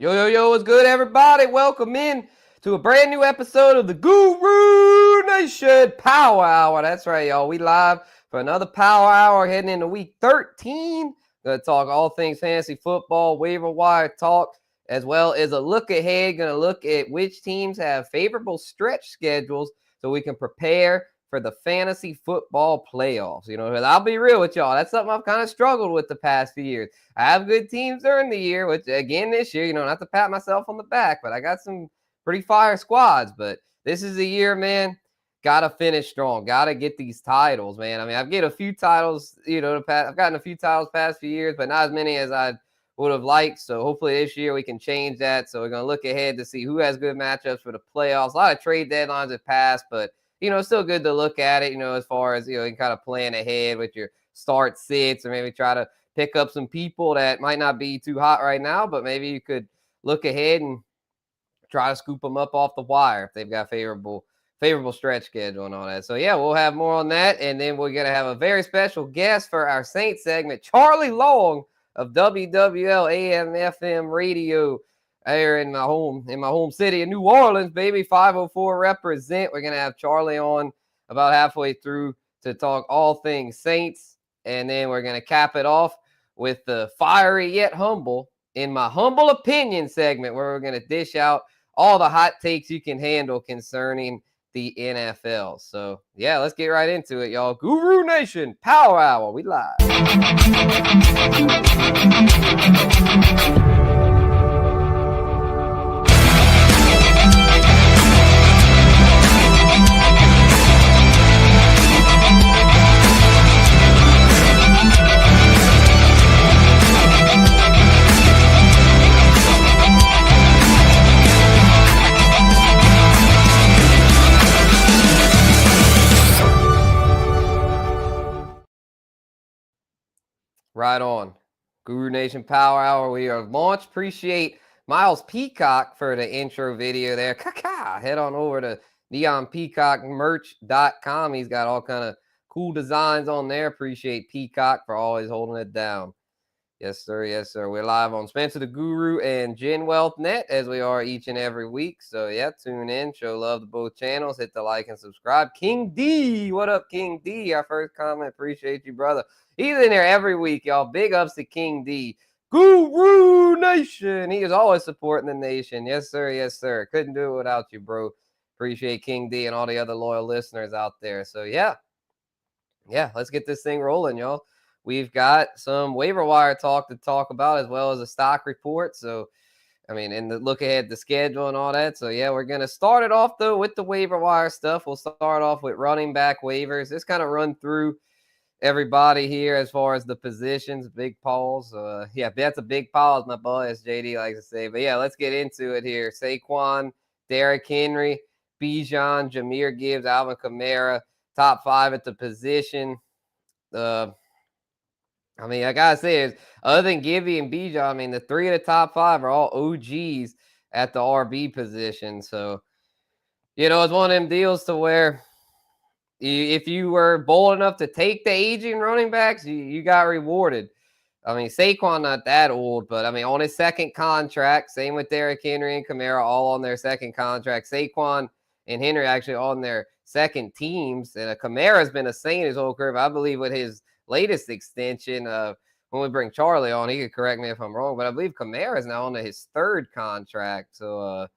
Yo, what's good, everybody? Welcome in to a brand new episode of the Guru Nation Power Hour. That's right, y'all. We live for another Power Hour heading into week 13. Going to talk all things fantasy football, waiver wire talk, as well as a look ahead. Going to look at which teams have favorable stretch schedules so we can prepare for the fantasy football playoffs. You know, I'll be real with y'all. That's something I've kind of struggled with the past few years. I have good teams during the year, which again this year, not to pat myself on the back, but I got some pretty fire squads. But this is a year, man. Got to finish strong. Got to get these titles, man. I mean, I've get a few titles, I've gotten a few titles past few years, but not as many as I would have liked. So hopefully this year we can change that. So we're going to look ahead to see who has good matchups for the playoffs. A lot of trade deadlines have passed, but it's still good to look at it, as far as, you can kind of plan ahead with your start sits or maybe try to pick up some people that might not be too hot right now, but maybe you could look ahead and try to scoop them up off the wire if they've got favorable stretch schedule and all that. So, yeah, we'll have more on that. And then we're going to have a very special guest for our Saints segment, Charlie Long of WWL AM/FM radio here in my home city of New Orleans, baby. 504 represent. We're going to have Charlie on about halfway through to talk all things Saints. And then we're going to cap it off with the fiery yet humble, in my humble opinion segment, where we're going to dish out all the hot takes you can handle concerning the NFL. So, yeah, let's get right into it, y'all. Guru Nation Power Hour. We live. Right on. Guru Nation Power Hour. We are launched. Appreciate Miles Peacock for the intro video there. Head on over to neonpeacockmerch.com. He's got all kind of cool designs on there. Appreciate Peacock for always holding it down. Yes, sir. Yes, sir. We're live on Spencer the Guru and Gen Wealth Net, as we are each and every week. So, yeah, tune in. Show love to both channels. Hit the like and subscribe. King D. What up, King D? Our first comment. Appreciate you, brother. He's in there every week, y'all. Big ups to King D. Guru Nation. He is always supporting the nation. Yes, sir. Yes, sir. Couldn't do it without you, bro. Appreciate King D and all the other loyal listeners out there. So, yeah. Yeah, let's get this thing rolling, y'all. We've got some waiver wire talk to talk about, as well as a stock report. So, I mean, and the look ahead, the schedule and all that. So, yeah, we're going to start it off, though, with the waiver wire stuff. We'll start off with running back waivers. Just kind of run through everybody here as far as the positions. Big pause. Yeah, that's a big pause, my boy, as JD likes to say. But, yeah, let's get into it here. Saquon, Derrick Henry, Bijan, Jahmyr Gibbs, Alvin Kamara, top 5 at the position. I mean, I gotta say, is other than Gibby and Bijan, I mean, the 3 of the top 5 are all OGs at the RB position. So, it's one of them deals to where if you were bold enough to take the aging running backs, you got rewarded. I mean, Saquon not that old, but I mean, on his second contract, same with Derrick Henry and Kamara, all on their second contract. Saquon and Henry actually on their second teams, and Kamara's been a Saint his whole career. I believe with his latest extension, when we bring Charlie on, he could correct me if I'm wrong, but I believe Kamara is now on his third contract. So,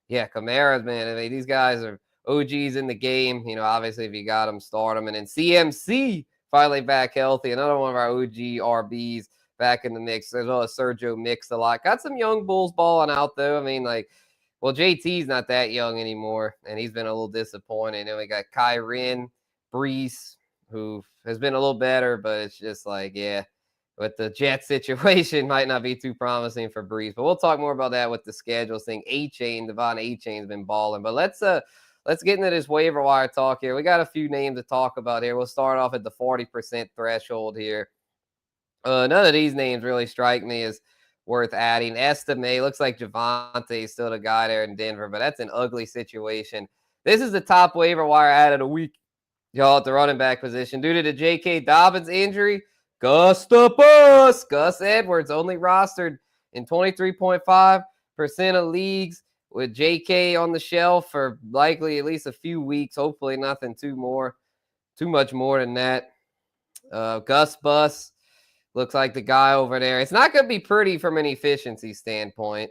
yeah, Kamara's, man, I mean, these guys are OGs in the game. Obviously, if you got them, start them. And then CMC finally back healthy, another one of our OG RBs back in the mix, as well as Sergio Mix-a-Lot. Got some young Bulls balling out, though. I mean, JT's not that young anymore, and he's been a little disappointing. And we got Kyren, Brees, who has been a little better, but it's just with the Jet situation, might not be too promising for Brees. But we'll talk more about that with the schedule thing. Devon A-Chain's been balling. But let's get into this waiver wire talk here. We got a few names to talk about here. We'll start off at the 40% threshold here. None of these names really strike me as worth adding. Estime, looks like Javonte is still the guy there in Denver, but that's an ugly situation. This is the top waiver wire ad of the week, y'all, at the running back position. Due to the J.K. Dobbins injury, Gus Edwards only rostered in 23.5% of leagues with JK on the shelf for likely at least a few weeks. Hopefully nothing too much more than that. Gus Bus looks like the guy over there. It's not going to be pretty from an efficiency standpoint,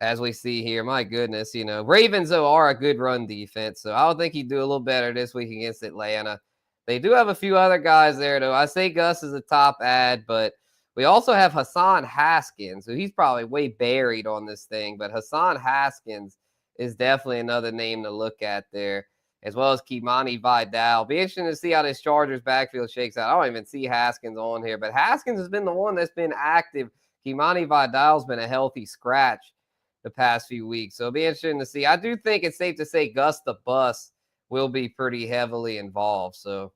as we see here. My goodness, Ravens, though, are a good run defense, so I would think he'd do a little better this week against Atlanta. They do have a few other guys there, though. I say Gus is a top ad, but we also have Hassan Haskins, so he's probably way buried on this thing, but Hassan Haskins is definitely another name to look at there, as well as Kimani Vidal. Be interesting to see how this Chargers backfield shakes out. I don't even see Haskins on here, but Haskins has been the one that's been active. Kimani Vidal's been a healthy scratch the past few weeks, so it'll be interesting to see. I do think it's safe to say Gus the Bus will be pretty heavily involved. So,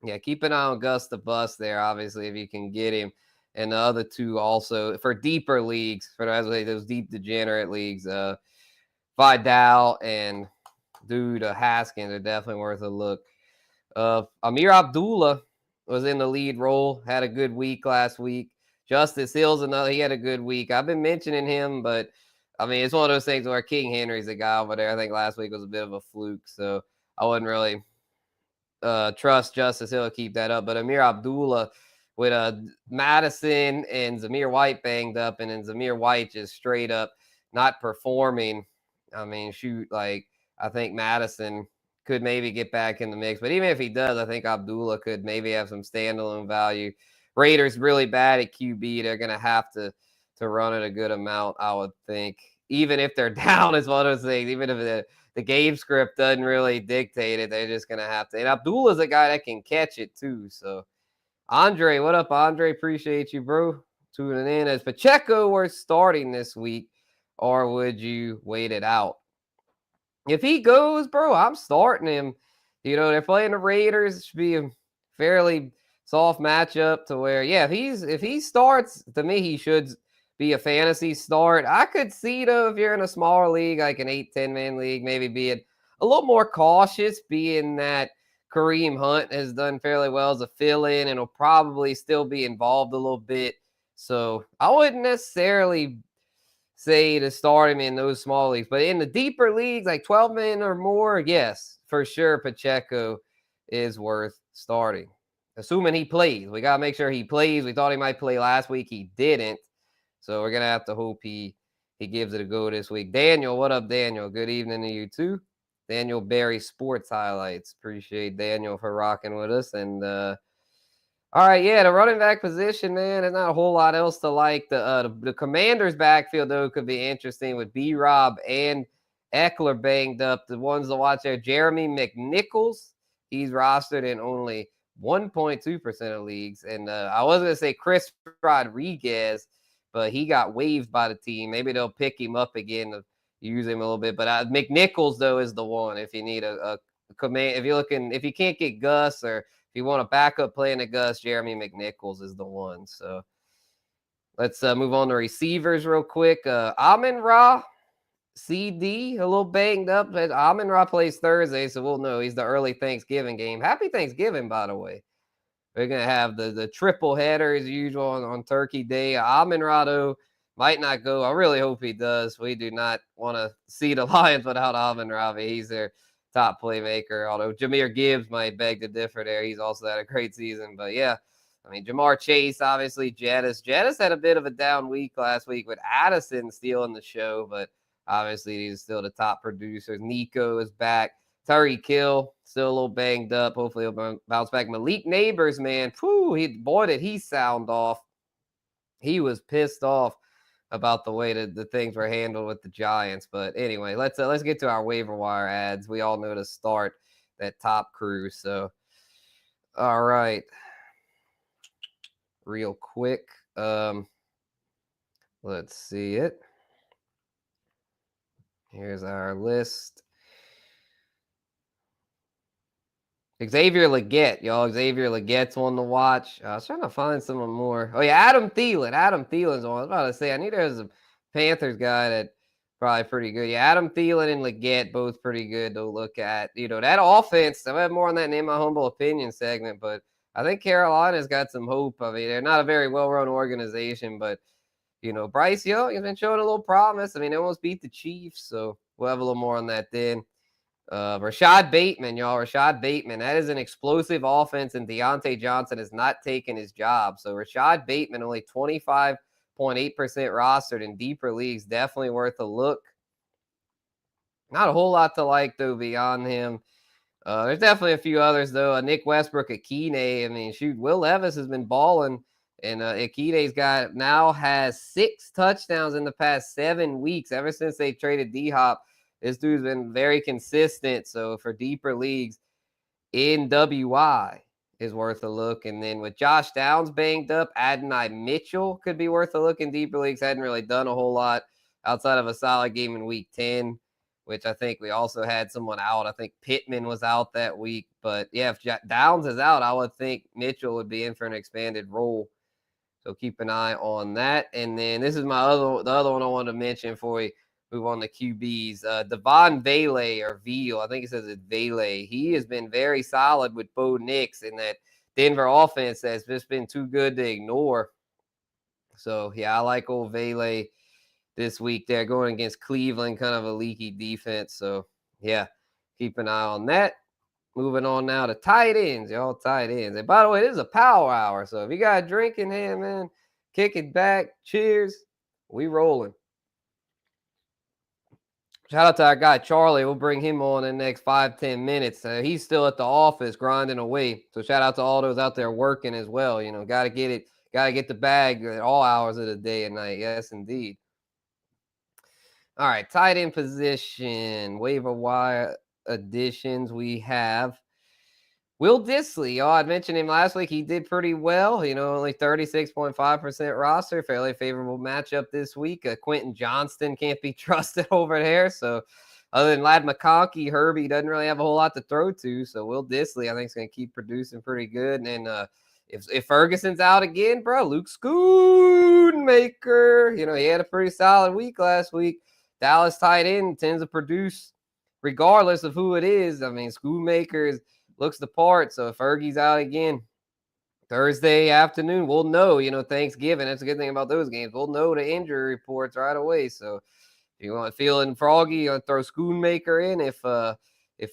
yeah, keep an eye on Gus the Bus there, obviously, if you can get him. And the other two also for deeper leagues, for those deep degenerate leagues, Vidal and Haskins are definitely worth a look. Amir Abdullah was in the lead role, had a good week last week. Justice Hill's he had a good week. I've been mentioning him, but I mean, it's one of those things where King Henry's a guy over there. I think last week was a bit of a fluke, so I wouldn't really trust Justice Hill to keep that up. But Amir Abdullah with Madison and Zamir White banged up, and then Zamir White just straight up not performing. I mean, I think Madison could maybe get back in the mix. But even if he does, I think Abdullah could maybe have some standalone value. Raiders really bad at QB. They're going to have to run it a good amount, I would think. Even if they're down, is one of those things. Even if the game script doesn't really dictate it, they're just going to have to. And Abdullah's a guy that can catch it too. So, Andre, what up, Andre? Appreciate you, bro, tuning in. Is Pacheco worth starting this week, or would you wait it out? If he goes, bro, I'm starting him. They're playing the Raiders. It should be a fairly soft matchup to where, yeah, if he starts, to me, he should be a fantasy start. I could see, though, if you're in a smaller league, like an 8-10-man league, maybe being a little more cautious, being that Kareem Hunt has done fairly well as a fill-in and will probably still be involved a little bit. So I wouldn't necessarily say to start him in those small leagues. But in the deeper leagues, like 12-man or more, yes, for sure, Pacheco is worth starting. Assuming he plays. We got to make sure he plays. We thought he might play last week. He didn't. So we're going to have to hope he gives it a go this week. Daniel, what up, Daniel? Good evening to you, too. Daniel Berry Sports Highlights. Appreciate Daniel for rocking with us. And, all right, yeah, the running back position, man, there's not a whole lot else to like. The Commanders' backfield, though, could be interesting with B-Rob and Eckler banged up. The ones to watch there, Jeremy McNichols, he's rostered in only 1.2% of leagues. And I was going to say Chris Rodriguez, but he got waived by the team. Maybe they'll pick him up again to use him a little bit. But McNichols, though, is the one if you need a command. If you can't get Gus, or if you want a backup playing to Gus, Jeremy McNichols is the one. So let's move on to receivers real quick. Amon-Ra, CD, a little banged up. But Amon-Ra plays Thursday, so we'll know. He's the early Thanksgiving game. Happy Thanksgiving, by the way. We're going to have the triple header as usual on Turkey Day. Amon-Ra might not go. I really hope he does. We do not want to see the Lions without Amon-Ra. He's their top playmaker, although Jahmyr Gibbs might beg to differ there. He's also had a great season. But, yeah, I mean, Jamar Chase, obviously, Jettis. Jettis had a bit of a down week last week with Addison stealing the show, but obviously he's still the top producers. Nico is back. Tyreek Hill, still a little banged up. Hopefully he'll bounce back. Malik Neighbors, man, did he sound off. He was pissed off about the way that the things were handled with the Giants. But anyway, let's get to our waiver wire ads. We all know to start that top crew. So, all right, real quick, let's see it. Here's our list. Xavier Legette, y'all. Xavier Legette's one to watch. I was trying to find someone more. Oh, yeah, Adam Thielen. Adam Thielen's on. I was about to say, I knew there was a Panthers guy that probably pretty good. Yeah, Adam Thielen and Legette, both pretty good to look at. That offense, I'll have more on that in my humble opinion segment, but I think Carolina's got some hope. I mean, they're not a very well-run organization, but, Bryce Young has been showing a little promise. I mean, they almost beat the Chiefs, so we'll have a little more on that then. Rashad Bateman, y'all. Rashad Bateman. That is an explosive offense, and Deontay Johnson has not taken his job. So Rashad Bateman, only 25.8% rostered in deeper leagues. Definitely worth a look. Not a whole lot to like, though, beyond him. There's definitely a few others, though. Nick Westbrook, Akine. I mean, shoot, Will Levis has been balling. And Akine's now has 6 touchdowns in the past 7 weeks, ever since they traded D-Hop. This dude's been very consistent. So for deeper leagues, NWI is worth a look. And then with Josh Downs banged up, Adonai Mitchell could be worth a look in deeper leagues. Hadn't really done a whole lot outside of a solid game in week 10, which I think we also had someone out. I think Pittman was out that week. But yeah, if Downs is out, I would think Mitchell would be in for an expanded role. So keep an eye on that. And then this is the other one I wanted to mention before we move on to QBs. Devon Vele, or Veal, I think it says it's Vele. He has been very solid with Bo Nix in that Denver offense that's just been too good to ignore. So, yeah, I like old Vele this week there, going against Cleveland, kind of a leaky defense. So, yeah, keep an eye on that. Moving on now to tight ends, y'all. Tight ends. And by the way, this is a power hour. So if you got a drink in hand, man, kick it back. Cheers. We rolling. Shout out to our guy, Charlie. We'll bring him on in the next 5-10 minutes. He's still at the office grinding away. So shout out to all those out there working as well. Got to get it. Got to get the bag at all hours of the day and night. Yes, indeed. All right, tight end position. Waiver wire additions. We have Will Dissly. I'd mentioned him last week. He did pretty well. Only 36.5% roster. Fairly favorable matchup this week. Quentin Johnston can't be trusted over there. So other than Ladd McConkey, Herbie doesn't really have a whole lot to throw to. So Will Dissly, I think, is going to keep producing pretty good. And then if Ferguson's out again, bro, Luke Schoonmaker, he had a pretty solid week last week. Dallas tight end tends to produce regardless of who it is. I mean, Schoonmaker looks the part. So if Fergie's out again Thursday afternoon, we'll know, Thanksgiving. That's a good thing about those games. We'll know the injury reports right away. So if you want feeling froggy, you want to throw Schoonmaker in. If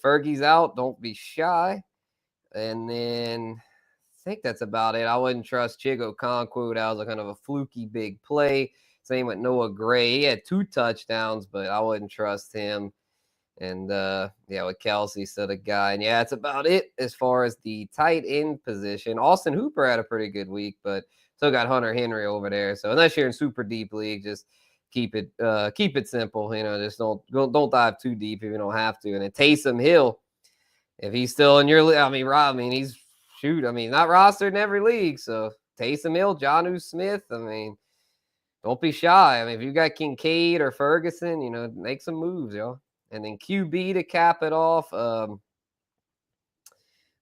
Fergie's out, don't be shy. And then I think that's about it. I wouldn't trust Chigo Okonkwo. That was a kind of a fluky big play. Same with Noah Gray. He had 2 touchdowns, but I wouldn't trust him. And, with Kelsey, still the guy. And, yeah, that's about it as far as the tight end position. Austin Hooper had a pretty good week, but still got Hunter Henry over there. So unless you're in super deep league, just keep it simple. Just don't dive too deep if you don't have to. And then Taysom Hill, if he's still in your league, he's not rostered in every league. So Taysom Hill, Jonnu Smith, don't be shy. If you got Kincaid or Ferguson, make some moves, y'all. And then QB to cap it off.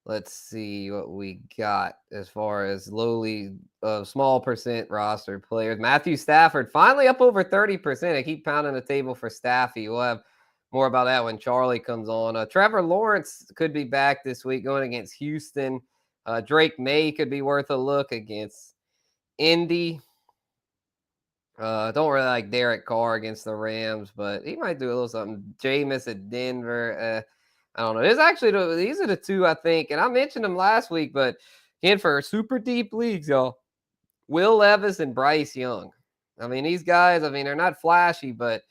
Let's see what we got as far as lowly, small percent roster players. Matthew Stafford finally up over 30%. I keep pounding the table for Staffy. We'll have more about that when Charlie comes on. Trevor Lawrence could be back this week going against Houston. Drake May could be worth a look against Indy. Don't really like Derek Carr against the Rams, but he might do a little something. Jameis at Denver. I don't know. These are the two, I think, and I mentioned them last week, but again, for super deep leagues, y'all, Will Levis and Bryce Young. These guys, they're not flashy, but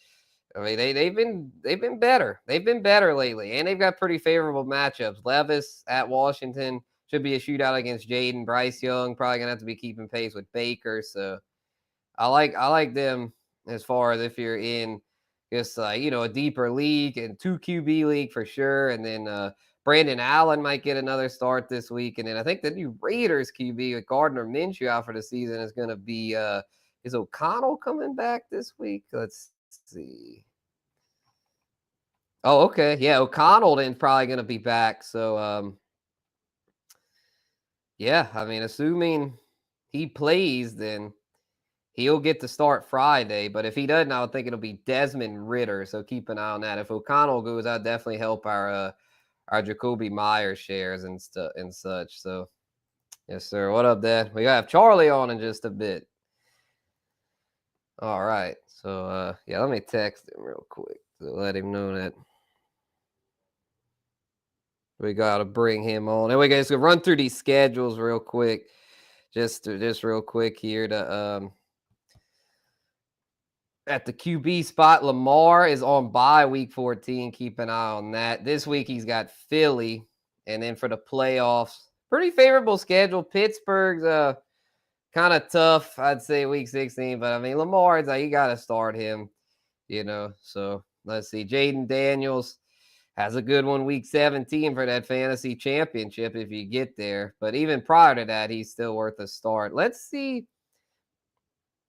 they've been better. They've been better lately, and they've got pretty favorable matchups. Levis at Washington should be a shootout against Jaden. Bryce Young probably gonna have to be keeping pace with Baker, so I like them as far as if you're in just a deeper league and 2 QB league for sure. And then Brandon Allen might get another start this week. And then I think the new Raiders QB with Gardner Minshew out for the season is going to be is O'Connell coming back this week? Let's see. Oh, okay. Yeah, O'Connell then probably going to be back. So assuming he plays, then he'll get to start Friday, but if he doesn't, I would think it'll be Desmond Ridder. So keep an eye on that. If O'Connell goes, that'd definitely help our Jacoby Myers shares and such. So yes, sir. What up, Dad? We have Charlie on in just a bit. All right. So, yeah, let me text him real quick to let him know that we got to bring him on. And we guys gonna run through these schedules real quick, just real quick here to at the QB spot. Lamar is on bye week 14. Keep an eye on that. This week he's got Philly, and then for the playoffs, pretty favorable schedule. Pittsburgh's kind of tough, I'd say, week 16. But I mean, Lamar, it's like you got to start him, So let's see. Jaden Daniels has a good one week 17 for that fantasy championship if you get there. But even prior to that, he's still worth a start. Let's see.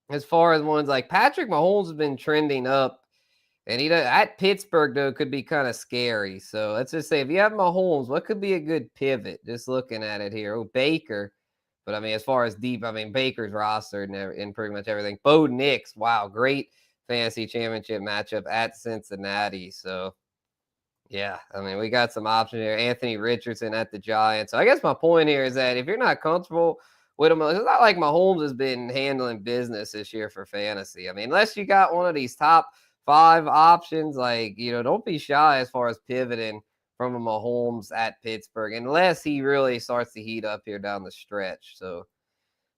As far as ones like Patrick Mahomes has been trending up, and he at Pittsburgh though could be kind of scary. So let's just say if you have Mahomes, what could be a good pivot? Just looking at it here, Baker. But I mean, as far as deep, I mean Baker's rostered in pretty much everything. Bo Nix, wow, great fantasy championship matchup at Cincinnati. So yeah, I mean we got some options here. Anthony Richardson at the Giants. So I guess my point here is that if you're not comfortable with him, it's not like Mahomes has been handling business this year for fantasy. I mean, unless you got one of these top 5 options, like, don't be shy as far as pivoting from a Mahomes at Pittsburgh, unless he really starts to heat up here down the stretch. So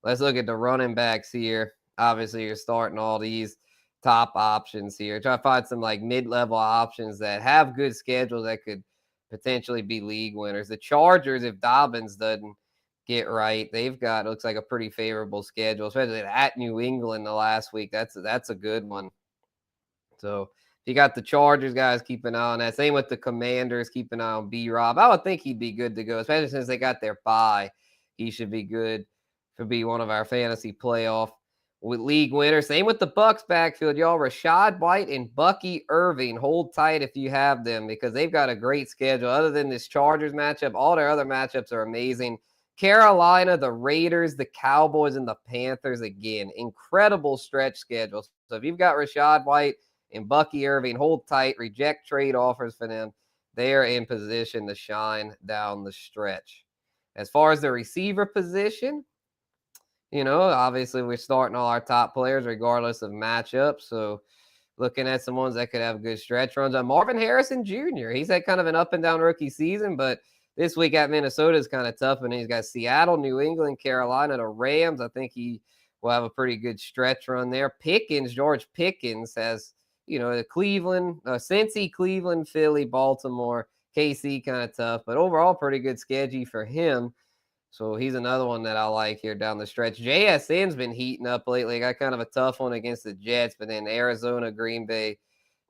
let's look at the running backs here. Obviously, you're starting all these top options here. Try to find some like mid-level options that have good schedules that could potentially be league winners. The Chargers, if Dobbins doesn't get right, they've got, looks like, a pretty favorable schedule, especially at New England the last week. That's a good one. So if you got the Chargers, guys, keep an eye on that. Same with the Commanders, keep an eye on B-Rob. I would think he'd be good to go, especially since they got their bye. He should be good to be one of our fantasy playoff with league winners. Same with the Bucks backfield, y'all. Rachaad White and Bucky Irving. Hold tight if you have them because they've got a great schedule. Other than this Chargers matchup, all their other matchups are amazing. Carolina, the Raiders, the Cowboys, and the Panthers again. Incredible stretch schedules. So if you've got Rachaad White and Bucky Irving, hold tight, reject trade offers for them. They are in position to shine down the stretch. As far as the receiver position, obviously we're starting all our top players regardless of matchup. So looking at some ones that could have good stretch runs. Marvin Harrison Jr., he's had kind of an up and down rookie season, but this week at Minnesota is kind of tough. And he's got Seattle, New England, Carolina, the Rams. I think he will have a pretty good stretch run there. George Pickens has, the Cleveland, Cincy, Cleveland, Philly, Baltimore, KC kind of tough, but overall pretty good schedule for him. So he's another one that I like here down the stretch. JSN's been heating up lately. Got kind of a tough one against the Jets, but then Arizona, Green Bay,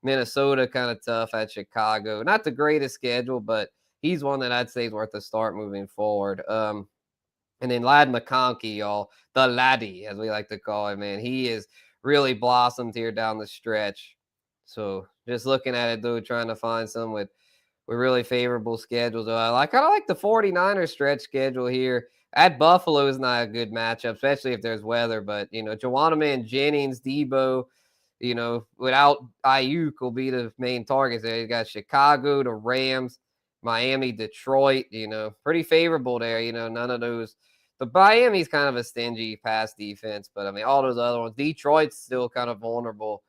Minnesota kind of tough at Chicago. Not the greatest schedule, but he's one that I'd say is worth a start moving forward. And then Ladd McConkey, y'all, the laddie, as we like to call him, man. He is really blossomed here down the stretch. So just looking at it, though, trying to find some with really favorable schedules. I kind of like the 49ers stretch schedule here. At Buffalo is not a good matchup, especially if there's weather. But, Joanna Jennings, Debo, without Ayuk will be the main targets there. You got Chicago, the Rams, Miami, Detroit, pretty favorable there. None of those. The Miami's kind of a stingy pass defense, but I mean, all those other ones. Detroit's still kind of vulnerable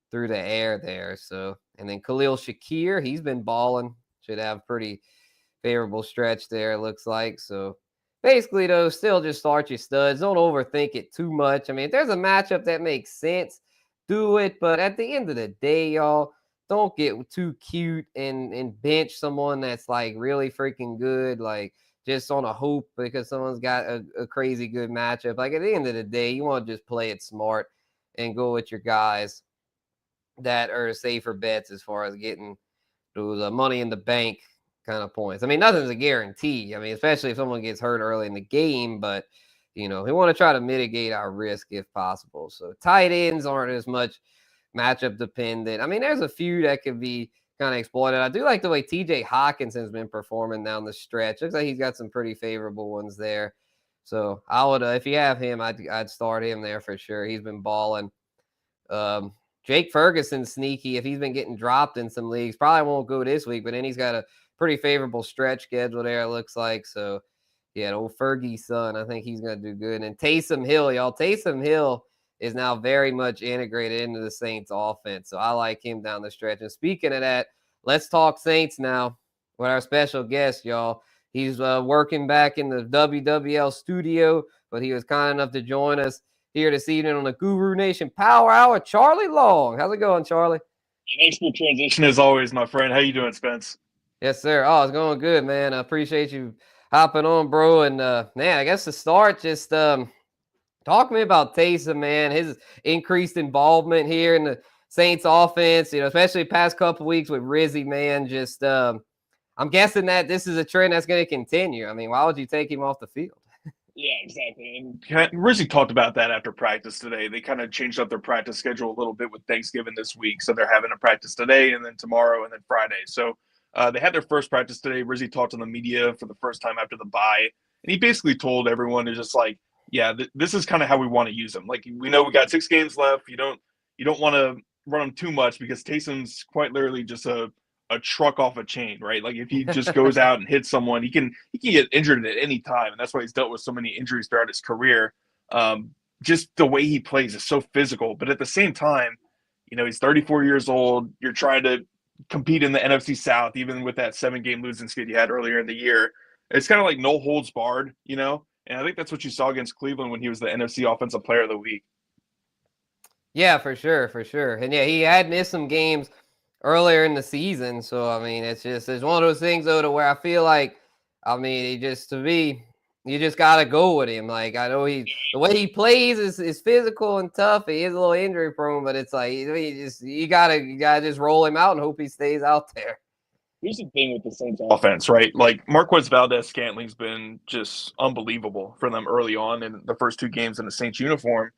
through the air there. So, and then Khalil Shakir, he's been balling. Should have pretty favorable stretch there, it looks like. So basically, though, still just start your studs. Don't overthink it too much. I mean, if there's a matchup that makes sense, do it. But at the end of the day, y'all, don't get too cute and bench someone that's like really freaking good, like just on a hoop because someone's got a crazy good matchup. Like at the end of the day, you want to just play it smart and go with your guys that are safer bets as far as getting those money in the bank kind of points. I mean, nothing's a guarantee. I mean, especially if someone gets hurt early in the game, but we want to try to mitigate our risk if possible. So tight ends aren't as much matchup dependent. I mean, there's a few that could be kind of exploited. I do like the way TJ Hawkinson's been performing down the stretch. Looks like he's got some pretty favorable ones there. So I would, if you have him, I'd start him there for sure. He's been balling. Jake Ferguson's sneaky if he's been getting dropped in some leagues. Probably won't go this week, but then he's got a pretty favorable stretch schedule there, it looks like. So, yeah, old Fergie's son, I think he's going to do good. And Taysom Hill, y'all. Taysom Hill is now very much integrated into the Saints offense. So I like him down the stretch. And speaking of that, let's talk Saints now with our special guest, y'all. He's working back in the WWL studio, but he was kind enough to join us here this evening on the Guru Nation Power Hour. Charlie Long. How's it going, Charlie? Thanks for the transition as always, my friend. How you doing, Spence? Yes, sir. Oh, it's going good, man. I appreciate you hopping on, bro. And man, I guess to start, just talk to me about Taysom, man. His increased involvement here in the Saints offense, especially past couple weeks with Rizzy, man. Just I'm guessing that this is a trend that's going to continue. I mean, why would you take him off the field? Yeah, exactly. And Rizzy talked about that after practice today. They kind of changed up their practice schedule a little bit with Thanksgiving this week. So they're having a practice today and then tomorrow and then Friday. So they had their first practice today. Rizzy talked to the media for the first time after the bye. And he basically told everyone to just like, yeah, this is kind of how we want to use them. Like, we know we got 6 games left. You don't want to run them too much because Taysom's quite literally just a truck off a chain, right? Like, if he just goes out and hits someone, he can get injured at any time, and that's why he's dealt with so many injuries throughout his career. Just the way he plays is so physical, but at the same time, he's 34 years old. You're trying to compete in the NFC South, even with that 7-game losing skid you had earlier in the year. It's kind of like no holds barred, and I think that's what you saw against Cleveland when he was the NFC Offensive Player of the Week. Yeah, for sure, for sure. And yeah, he had missed some games earlier in the season. So I mean, it's one of those things though to where I feel like, I mean, you just gotta go with him. Like, I know the way he plays is physical and tough. He is a little injury prone, but it's like you gotta just roll him out and hope he stays out there. Here's the thing with the Saints offense, right? Like, Marquez Valdez-Scantling's been just unbelievable for them early on in the first 2 games in the Saints uniform.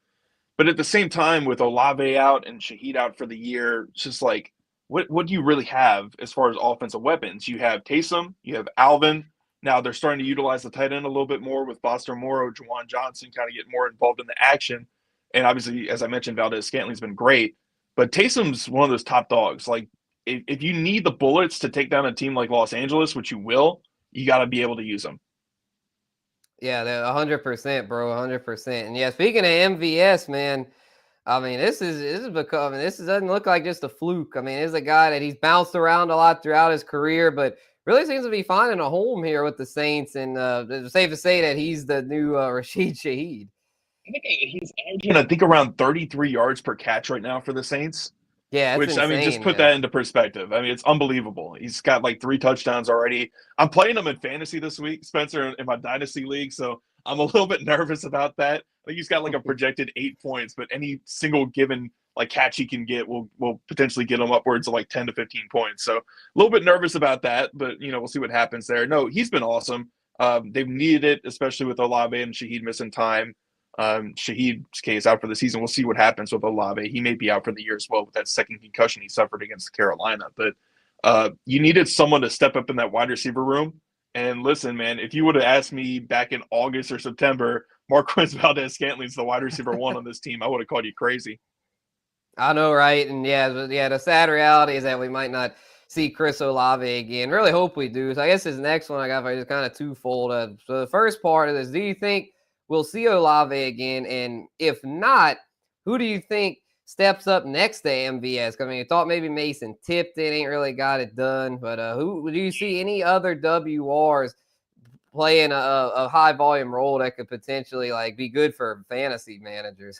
But at the same time, with Olave out and Shaheed out for the year, it's just like, what do you really have as far as offensive weapons? You have Taysom, you have Alvin. Now they're starting to utilize the tight end a little bit more with Foster Moreau, Juwan Johnson kind of get more involved in the action. And obviously, as I mentioned, Valdez-Scantling's been great. But Taysom's one of those top dogs. Like, if you need the bullets to take down a team like Los Angeles, which you will, you got to be able to use them. Yeah, 100%, bro, 100%. And yeah, speaking of MVS, man, I mean, this doesn't look like just a fluke. I mean, this is a guy that he's bounced around a lot throughout his career, but really seems to be finding a home here with the Saints. And it's safe to say that he's the new Rashid Shaheed. I think he's averaging, around 33 yards per catch right now for the Saints. Yeah, that's Which, insane, I mean, just put man. that into perspective. I mean, it's unbelievable. He's got like 3 touchdowns already. I'm playing him in fantasy this week, Spencer, in my dynasty league, so I'm a little bit nervous about that. I think he's got like a projected 8 points, but any single given like catch he can get will potentially get him upwards of like 10 to 15 points. So a little bit nervous about that, but we'll see what happens there. No, he's been awesome. They've needed it, especially with Olave and Shaheed missing time. Shaheed's case out for the season. We'll see what happens with Olave. He may be out for the year as well with that second concussion he suffered against Carolina. But you needed someone to step up in that wide receiver room. And listen, man, if you would have asked me back in August or September, Marquez Valdez-Scantling's the wide receiver 1 on this team, I would have called you crazy. I know, right? And yeah, the sad reality is that we might not see Chris Olave again. Really hope we do. So I guess this next one I got for you is kind of twofold. So the first part of this, do you think we'll see Olave again? And if not, who do you think steps up next to MVS? I mean, you thought maybe Mason Tipton ain't really got it done, but who do you see any other WRs playing a high volume role that could potentially like be good for fantasy managers?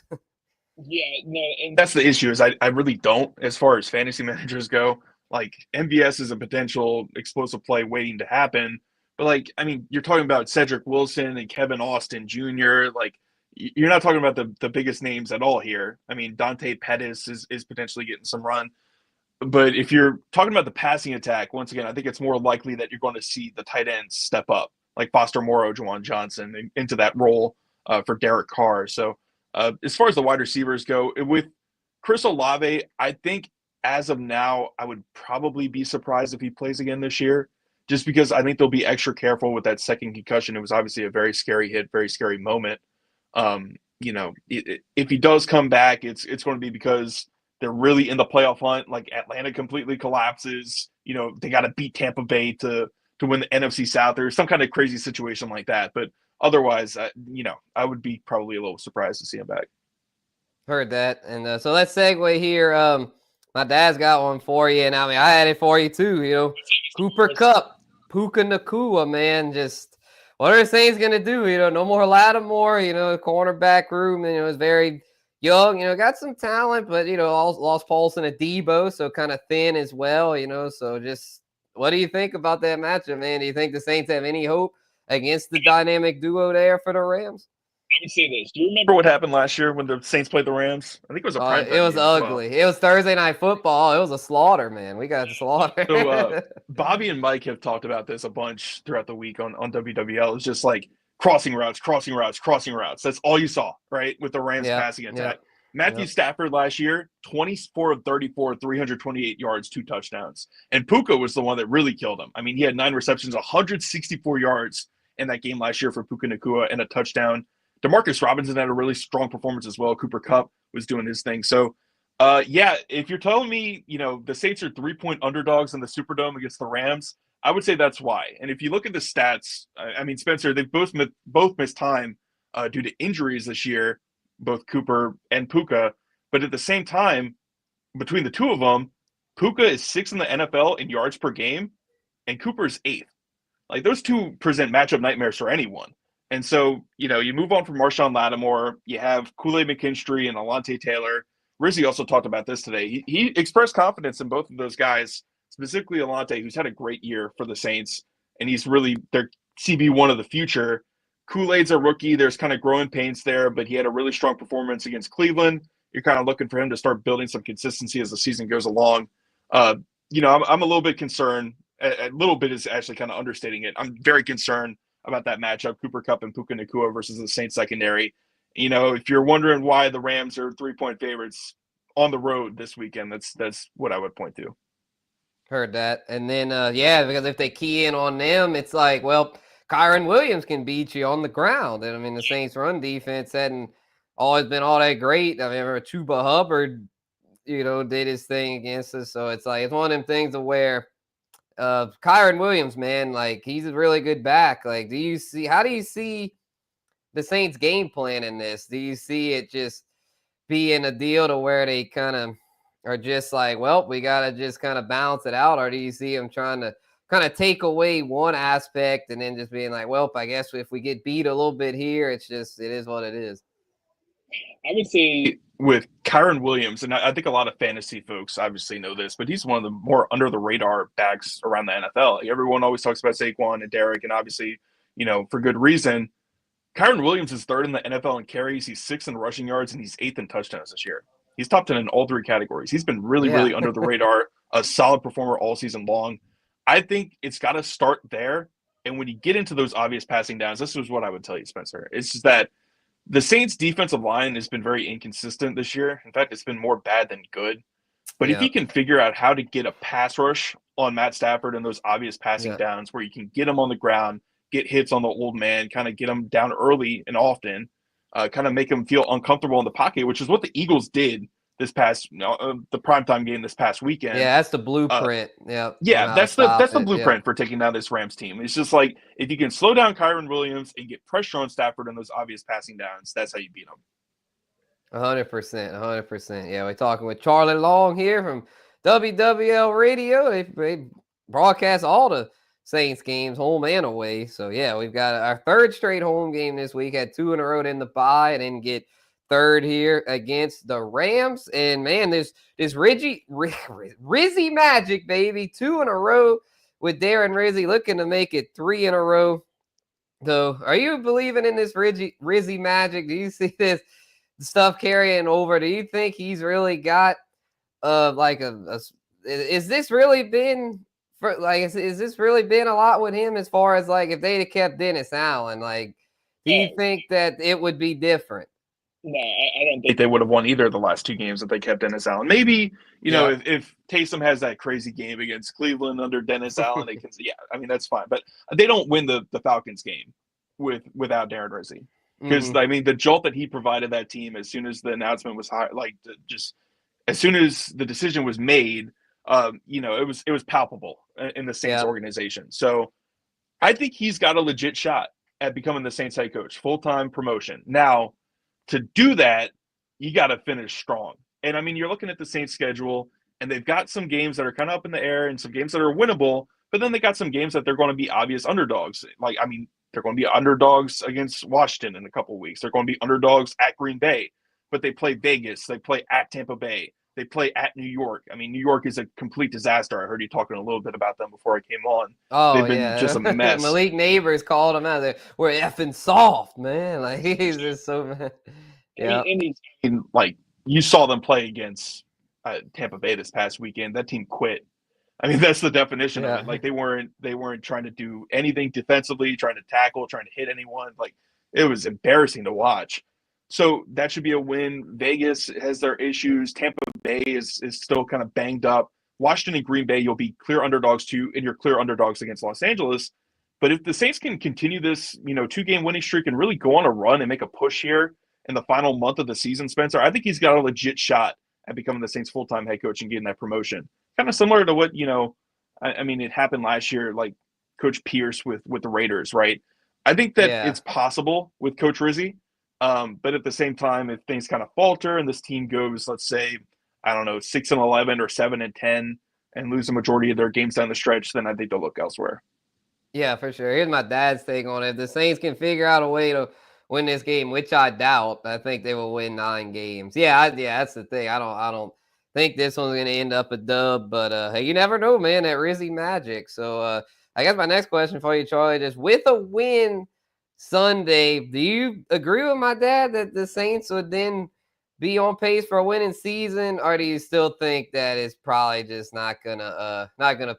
Yeah, no, and that's the issue is I really don't as far as fantasy managers go. Like, MVS is a potential explosive play waiting to happen. But, like, I mean, you're talking about Cedric Wilson and Kevin Austin Jr. Like, you're not talking about the biggest names at all here. I mean, Dante Pettis is potentially getting some run. But if you're talking about the passing attack, once again, I think it's more likely that you're going to see the tight ends step up, like Foster Moreau, Juwan Johnson, into that role for Derek Carr. So as far as the wide receivers go, with Chris Olave, I think as of now, I would probably be surprised if he plays again this year, just because I think they'll be extra careful with that second concussion. It was obviously a very scary hit, very scary moment. If he does come back, it's going to be because they're really in the playoff hunt. Like, Atlanta completely collapses. They got to beat Tampa Bay to win the NFC South or some kind of crazy situation like that. But otherwise, I would be probably a little surprised to see him back. Heard that. And so let's segue here. My dad's got one for you, and I mean I had it for you too. Cooper Cup, Puka Nakua, man. Just what are the Saints gonna do? No more Lattimore. The cornerback room. Is very young. Got some talent, but lost Paulson and Debo, so kind of thin as well. So just what do you think about that matchup, man? Do you think the Saints have any hope against the dynamic duo there for the Rams? I would say this. Do you remember what happened last year when the Saints played the Rams? I think it was a primetime game. It was ugly. Well. It was Thursday Night Football. It was a slaughter, man. We got slaughter. So Bobby and Mike have talked about this a bunch throughout the week on WWL. It's just like crossing routes. That's all you saw, right? With the Rams passing attack. Matthew Stafford last year, 24 of 34, 328 yards, 2 touchdowns. And Puka was the one that really killed him. I mean, he had 9 receptions, 164 yards in that game last year for Puka Nakua and a touchdown. Demarcus Robinson had a really strong performance as well. Cooper Kupp was doing his thing. So, if you're telling me, the Saints are 3-point underdogs in the Superdome against the Rams, I would say that's why. And if you look at the stats, I mean, Spencer, they've both missed time due to injuries this year, both Cooper and Puka. But at the same time, between the two of them, Puka is 6th in the NFL in yards per game, and Cooper is 8th. Like, those two present matchup nightmares for anyone. And so, you move on from Marshawn Lattimore. You have Kool-Aid McKinstry and Alontae Taylor. Rizzy also talked about this today. He expressed confidence in both of those guys, specifically Alontae, who's had a great year for the Saints, and he's really their CB1 of the future. Kool-Aid's a rookie. There's kind of growing pains there, but he had a really strong performance against Cleveland. You're kind of looking for him to start building some consistency as the season goes along. I'm a little bit concerned. A little bit is actually kind of understating it. I'm very concerned about that matchup, Cooper Kupp and Puka Nakua versus the Saints secondary. If you're wondering why the Rams are 3-point favorites on the road this weekend, that's what I would point to. Heard that. And then, because if they key in on them, it's like, well, Kyron Williams can beat you on the ground. And I mean, the Saints run defense hadn't always been all that great. I mean, Chuba Hubbard, did his thing against us. So it's like, it's one of them things of where Kyron Williams, man, like he's a really good back. Like, how do you see the Saints game plan in this? Do you see it just being a deal to where they kind of are just like, well, we got to just kind of balance it out? Or do you see them trying to kind of take away one aspect and then just being like, well, I guess if we get beat a little bit here, it is what it is? I would say with Kyron Williams, and I think a lot of fantasy folks obviously know this, but he's one of the more under the radar backs around the NFL. Everyone always talks about Saquon and Derek, and obviously, for good reason. Kyron Williams is 3rd in the NFL in carries. He's 6th in rushing yards, and he's 8th in touchdowns this year. He's top 10 in all 3 categories. He's been really under the radar, a solid performer all season long. I think it's got to start there. And when you get into those obvious passing downs, this is what I would tell you, Spencer. It's just that the Saints' defensive line has been very inconsistent this year. In fact, it's been more bad than good. But if you can figure out how to get a pass rush on Matt Stafford and those obvious passing downs where you can get him on the ground, get hits on the old man, kind of get him down early and often, kind of make him feel uncomfortable in the pocket, which is what the Eagles did this past, the primetime game this past weekend. Yeah, that's the blueprint. That's the blueprint for taking down this Rams team. It's just like, if you can slow down Kyron Williams and get pressure on Stafford and those obvious passing downs, that's how you beat them. 100%. Yeah, we're talking with Charlie Long here from WWL Radio. They broadcast all the Saints games, home and away. So, yeah, we've got our 3rd straight home game this week. Had 2 in a row in the bye and then get 3rd here against the Rams. And, man, there's Rizzy magic, baby. 2 in a row with Darren Rizzy, looking to make it 3 in a row. So, are you believing in this Rizzy magic? Do you see this stuff carrying over? Do you think he's really got is this really been is this really been a lot with him as far as like if they'd have kept Dennis Allen? Like, do you think that it would be different? No, I don't think they would have won either of the last 2 games if they kept Dennis Allen. Maybe, if Taysom has that crazy game against Cleveland under Dennis Allen, they can I mean, that's fine. But they don't win the Falcons game without Darren Rizzy. Because, I mean, the jolt that he provided that team as soon as the announcement was just as soon as the decision was made, it was palpable in the Saints organization. So I think he's got a legit shot at becoming the Saints head coach, full-time promotion. Now, to do that, you got to finish strong. And I mean, you're looking at the Saints schedule, and they've got some games that are kind of up in the air and some games that are winnable, but then they got some games that they're going to be obvious underdogs. Like, I mean, they're going to be underdogs against Washington in a couple of weeks. They're going to be underdogs at Green Bay, but they play Vegas. They play at Tampa Bay. They play at New York. I mean, New York is a complete disaster. I heard you talking a little bit about them before I came on. Oh They've been just yeah, a mess. Malik Neighbors called him out there. We're effing soft, man. Like he's just so. Yeah. I mean, like you saw them play against Tampa Bay this past weekend. That team quit. I mean, that's the definition of it. Like they weren't trying to do anything defensively, trying to tackle, trying to hit anyone. Like it was embarrassing to watch. So that should be a win. Vegas has their issues. Tampa Bay is still kind of banged up. Washington and Green Bay, you'll be clear underdogs too, and you're clear underdogs against Los Angeles. But if the Saints can continue this, 2-game winning streak and really go on a run and make a push here in the final month of the season, Spencer, I think he's got a legit shot at becoming the Saints full-time head coach and getting that promotion. Kind of similar to what, I mean, it happened last year, like Coach Pierce with the Raiders, right? I think that it's possible with Coach Rizzi. But at the same time, if things kind of falter and this team goes, let's say, I don't know, 6-11 or 7-10 and lose the majority of their games down the stretch, then I think they'll look elsewhere. Yeah, for sure. Here's my dad's take on it. If the Saints can figure out a way to win this game, which I doubt, I think they will win 9 games. Yeah, that's the thing. I don't think this one's going to end up a dub, but hey, you never know, man. That Rizzy magic. So I guess my next question for you, Charlie, just with a win Sunday, do you agree with my dad that the Saints would then be on pace for a winning season, or do you still think that it's probably just not gonna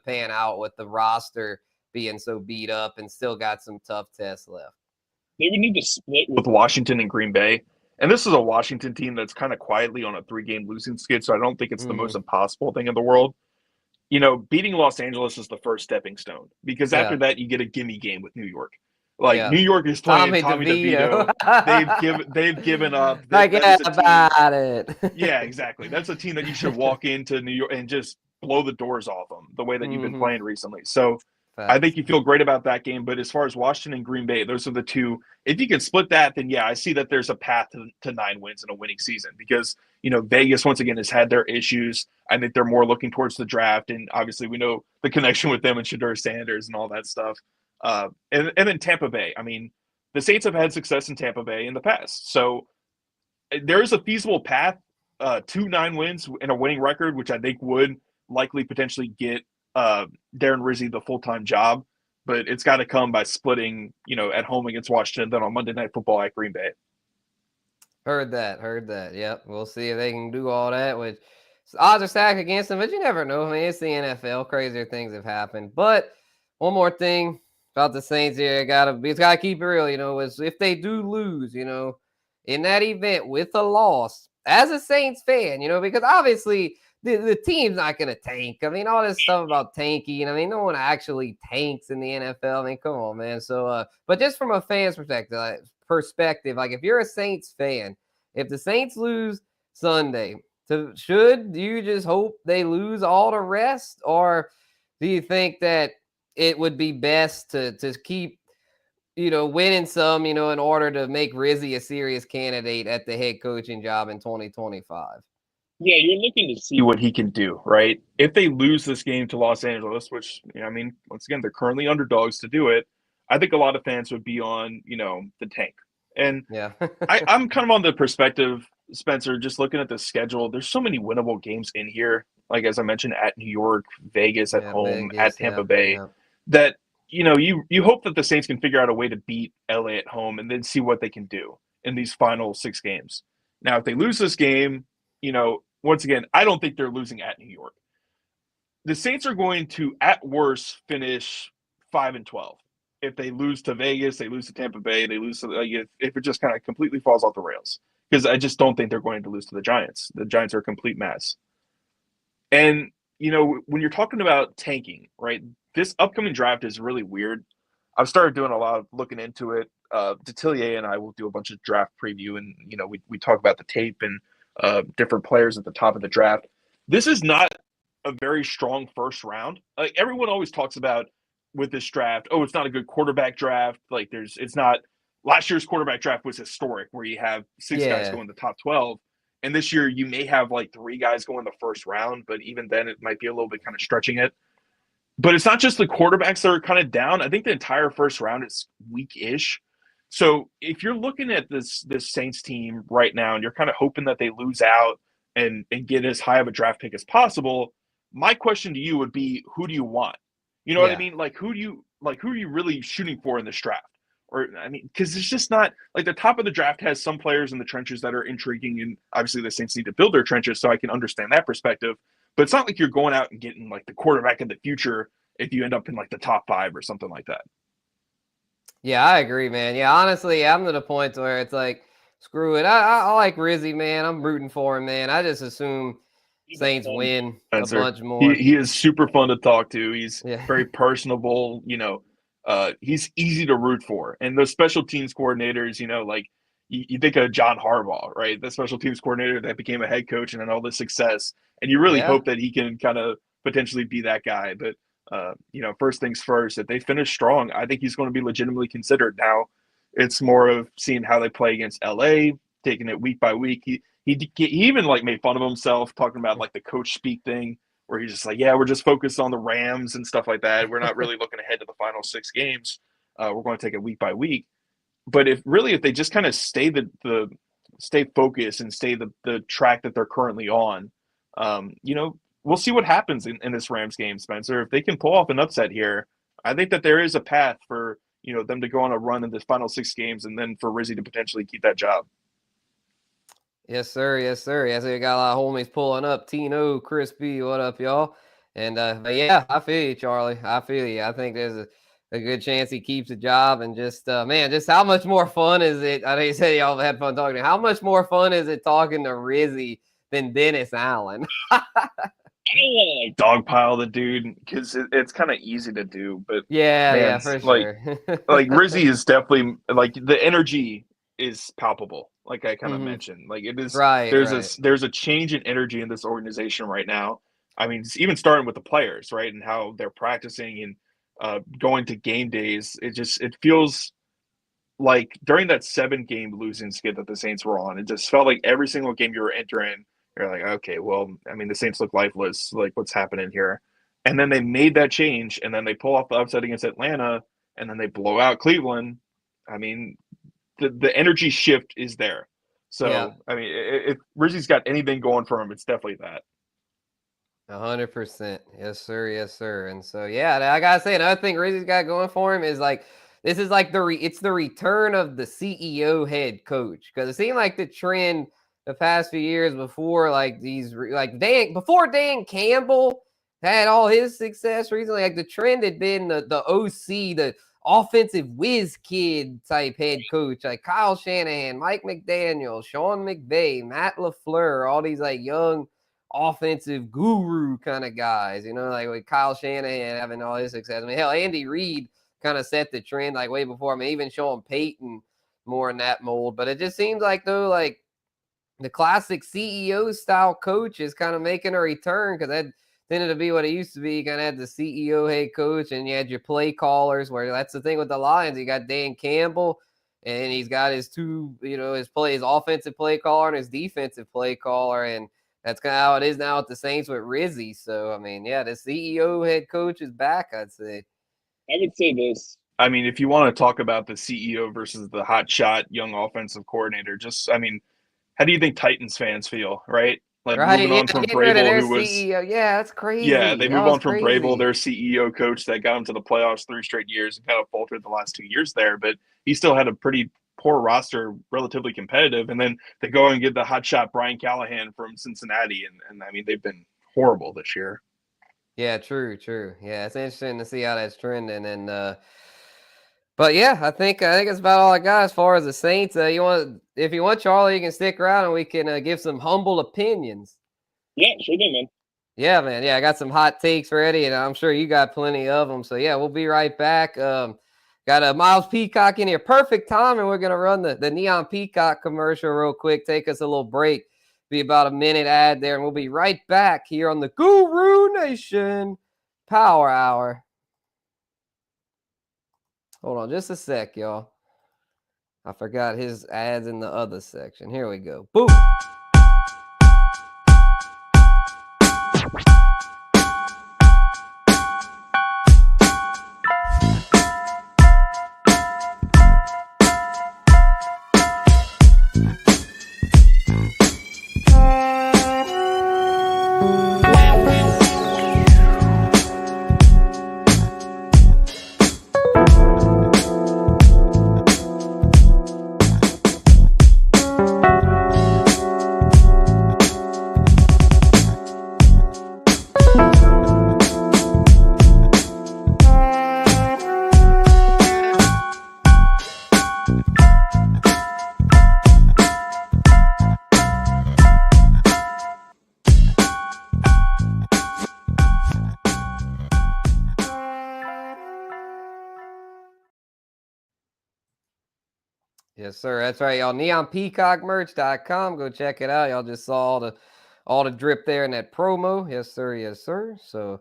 pan out with the roster being so beat up and still got some tough tests left? They would need to split with Washington and Green Bay. And this is a Washington team that's kind of quietly on a 3-game losing skid, so I don't think it's the most impossible thing in the world. Beating Los Angeles is the first stepping stone, because after that you get a gimme game with New York. Like New York is playing Tommy DeVito. They've given up. Forget about it. Yeah, exactly. That's a team that you should walk into New York and just blow the doors off them the way that you've been playing recently. So I think you feel great about that game. But as far as Washington and Green Bay, those are the two. If you can split that, then yeah, I see that there's a path to 9 wins in a winning season, because Vegas once again has had their issues. I think they're more looking towards the draft, and obviously we know the connection with them and Shedeur Sanders and all that stuff. And then Tampa Bay. I mean, the Saints have had success in Tampa Bay in the past, so there is a feasible path to 9 wins and a winning record, which I think would likely potentially get Darren Rizzi the full-time job. But it's got to come by splitting, at home against Washington, then on Monday Night Football at Green Bay. Heard that. Yep, we'll see if they can do all that. Which odds are stacked against them, but you never know. I mean, it's the NFL. Crazier things have happened. But one more thing about the Saints here, it's gotta keep it real. Is if they do lose, in that event with a loss, as a Saints fan, because obviously the team's not going to tank. I mean, all this stuff about tanking, I mean, no one actually tanks in the NFL. I mean, come on, man. So, but just from a fan's perspective, like if you're a Saints fan, if the Saints lose Sunday, should you just hope they lose all the rest? Or do you think that it would be best to keep, winning some, in order to make Rizzi a serious candidate at the head coaching job in 2025? Yeah, you're looking to see what he can do, right? If they lose this game to Los Angeles, which, I mean, once again, they're currently underdogs to do it, I think a lot of fans would be on, the tank. And yeah, I'm kind of on the perspective, Spencer, just looking at the schedule, there's so many winnable games in here. Like, as I mentioned, at New York, Vegas at home, at Tampa Bay, that, you hope that the Saints can figure out a way to beat LA at home and then see what they can do in these final 6 games. Now, if they lose this game, once again, I don't think they're losing at New York. The Saints are going to, at worst, finish 5-12. If they lose to Vegas, they lose to Tampa Bay, they lose to if it just kind of completely falls off the rails. Because I just don't think they're going to lose to the Giants. The Giants are a complete mess. And, when you're talking about tanking, right, this upcoming draft is really weird. I've started doing a lot of looking into it. Detillier and I will do a bunch of draft preview, and, we talk about the tape and different players at the top of the draft. This is not a very strong first round. Like everyone always talks about with this draft, oh, it's not a good quarterback draft. Like it's not. Last year's quarterback draft was historic, where you have 6 guys go in the top 12, And this year, you may have like 3 guys go in the first round, but even then, it might be a little bit kind of stretching it. But it's not just the quarterbacks that are kind of down. I think the entire first round is weak-ish. So if you're looking at this Saints team right now and you're kind of hoping that they lose out and get as high of a draft pick as possible, my question to you would be, who do you want? You know what I Yeah. mean? Like who are you really shooting for in this draft? Or I mean, because it's just not like the top of the draft has some players in the trenches that are intriguing, and obviously the Saints need to build their trenches, so I can understand that perspective. But it's not like you're going out and getting like the quarterback of the future if you end up in like the top 5 or something like that. Yeah, I agree, man. Yeah, honestly, I'm to the point where it's like, screw it. I like Rizzy, man. I'm rooting for him, man. I just assume Saints win a bunch more. He is super fun to talk to. He's Yeah. very personable. He's easy to root for. And those special teams coordinators, like you think of John Harbaugh, right? The special teams coordinator that became a head coach and had all this success. And you really Yeah. hope that he can kind of potentially be that guy. But first things first, if they finish strong, I think he's going to be legitimately considered. Now, it's more of seeing how they play against LA, taking it week by week. He even like made fun of himself, talking about like the coach speak thing, where he's just like, yeah, we're just focused on the Rams and stuff like that. We're not really looking ahead to the final 6 games. We're going to take it week by week. But if they just kind of stay stay focused and stay the track that they're currently on, we'll see what happens in this Rams game, Spencer. If they can pull off an upset here, I think that there is a path for them to go on a run in the final 6 games, and then for Rizzy to potentially keep that job. Yes, sir. Yes, sir. Yes, we got a lot of homies pulling up. Tino, Crispy, what up, y'all? And but yeah, I feel you, Charlie. I feel you. I think there's a good chance he keeps a job. And just man, just how much more fun is it? I know you said y'all had fun talking to him. How much more fun is it talking to Rizzy than Dennis Allen? I don't want to like dogpile the dude because it's kind of easy to do, but yeah, for sure. like Rizzy is definitely like the energy is palpable. Like I kind of mentioned, like it is. Right. There's a change in energy in this organization right now. I mean, even starting with the players, right, and how they're practicing and going to game days. It feels like during that 7-game losing skid that the Saints were on, it just felt like every single game you were entering, you're like, okay, well, I mean, the Saints look lifeless. Like, what's happening here? And then they made that change, and then they pull off the upset against Atlanta, and then they blow out Cleveland. I mean, the energy shift is there. So, Yeah. I mean, if Rizzy's got anything going for him, it's definitely that. 100%. Yes, sir. Yes, sir. And so, yeah, I gotta say, another thing Rizzy's got going for him is like this is like it's the return of the CEO head coach, because it seemed like the trend the past few years before like before Dan Campbell had all his success recently, like the trend had been the OC, the offensive whiz kid type head coach, like Kyle Shanahan, Mike McDaniel, Sean McVay, Matt LaFleur, all these like young offensive guru kind of guys, like with Kyle Shanahan having all his success. I mean, hell, Andy Reid kind of set the trend like way before. I mean, even Sean Payton more in that mold. But it just seems like though, like the classic CEO style coach is kind of making a return, because that tended to be what it used to be. You kind of had the CEO head coach, and you had your play callers, where that's the thing with the Lions. You got Dan Campbell, and he's got his two, his offensive play caller and his defensive play caller, and that's kind of how it is now with the Saints with Rizzy. So, I mean, yeah, the CEO head coach is back, I'd say. I would say this. I mean, if you want to talk about the CEO versus the hotshot young offensive coordinator, how do you think Titans fans feel, right? Like moving on from Vrabel, who was CEO. Yeah, that's crazy. Yeah, they move on from crazy. Vrabel, their CEO coach that got them to the playoffs 3 straight years and kind of faltered the last 2 years there, but he still had a pretty poor roster, relatively competitive. And then they go and get the hotshot Brian Callahan from Cincinnati, and I mean they've been horrible this year. Yeah, true. Yeah, it's interesting to see how that's trending, and but yeah, I think that's about all I got as far as the Saints. If you want, Charlie, you can stick around and we can give some humble opinions. Yeah, sure thing, man. Yeah, man. Yeah, I got some hot takes ready, and I'm sure you got plenty of them. So yeah, we'll be right back. Got a Miles Peacock in here. Perfect time, and we're gonna run the Neon Peacock commercial real quick. Take us a little break. Be about a minute ad there, and we'll be right back here on the Guru Nation Power Hour. Hold on just a sec, y'all. I forgot his ads in the other section. Here we go. Boom. Yes, sir. That's right, y'all. NeonPeacockMerch.com. Go check it out. Y'all just saw all the drip there in that promo. Yes, sir. Yes, sir. So,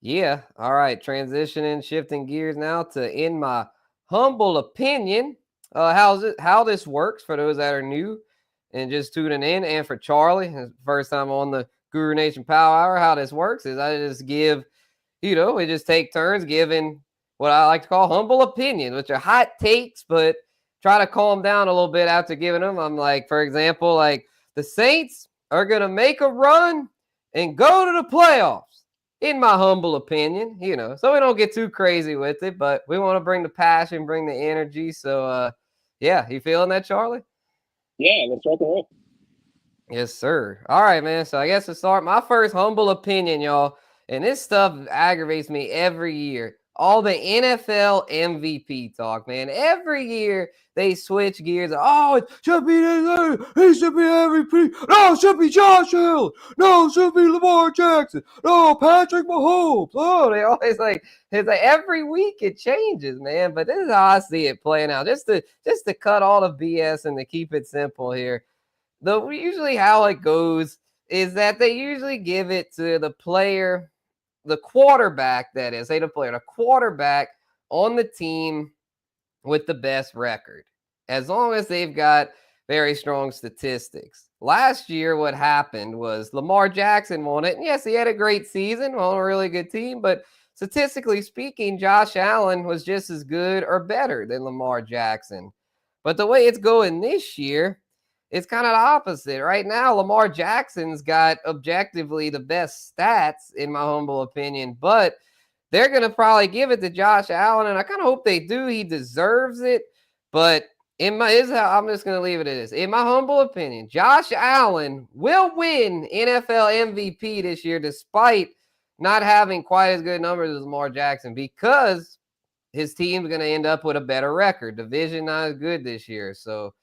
yeah. All right. Transitioning, shifting gears now to in my humble opinion, how this works for those that are new and just tuning in, and for Charlie, his first time on the Guru Nation Power Hour. How this works is I just give, we just take turns giving what I like to call humble opinions, which are hot takes, but try to calm down a little bit after giving them. I'm like, for example, like the Saints are going to make a run and go to the playoffs, in my humble opinion, so we don't get too crazy with it, but we want to bring the passion, bring the energy. So, yeah, you feeling that, Charlie? Yeah, let's rock and roll. Yes, sir. All right, man. So I guess to start, my first humble opinion, y'all, and this stuff aggravates me every year. All the NFL MVP talk, man. Every year they switch gears. Oh, it should be this. He should be MVP. No, it should be Josh Allen. No, it should be Lamar Jackson. No, Patrick Mahomes. Oh, they always it's like every week it changes, man. But this is how I see it playing out. Just to cut all the BS and to keep it simple here. Usually how it goes is that they usually give it to the player, the quarterback, that is, the quarterback on the team with the best record, as long as they've got very strong statistics. Last year, what happened was Lamar Jackson won it. And yes, he had a great season on a really good team, but statistically speaking, Josh Allen was just as good or better than Lamar Jackson. But the way it's going this year, it's kind of the opposite. Right now, Lamar Jackson's got objectively the best stats, in my humble opinion, but they're going to probably give it to Josh Allen, and I kind of hope they do. He deserves it, but I'm just going to leave it at this. In my humble opinion, Josh Allen will win NFL MVP this year, despite not having quite as good numbers as Lamar Jackson, because his team's going to end up with a better record. Division not as good this year, so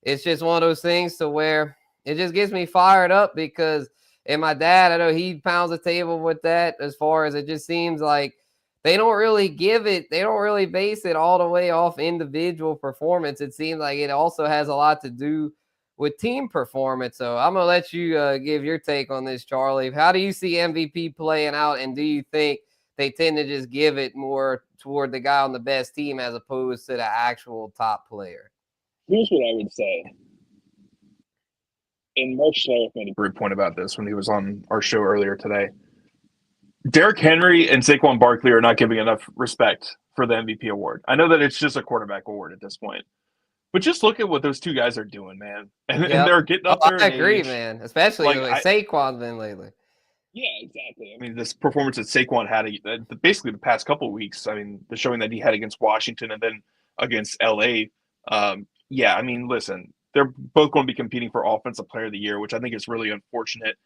it's just one of those things to where it just gets me fired up, because, and my dad, I know he pounds the table with that, as far as it just seems like they don't really base it all the way off individual performance. It seems like it also has a lot to do with team performance. So I'm going to let you give your take on this, Charlie. How do you see MVP playing out, and do you think they tend to just give it more toward the guy on the best team as opposed to the actual top player? Here's what I would say. And Mark Schlereth made a great point about this when he was on our show earlier today. Derrick Henry and Saquon Barkley are not giving enough respect for the MVP award. I know that it's just a quarterback award at this point, but just look at what those two guys are doing, man. And they're getting up there. I agree, man. Especially like Saquon's been lately. Yeah, exactly. I mean, this performance that Saquon had basically the past couple of weeks, I mean, the showing that he had against Washington and then against LA. Yeah, I mean, listen, they're both going to be competing for Offensive Player of the Year, which I think is really unfortunate,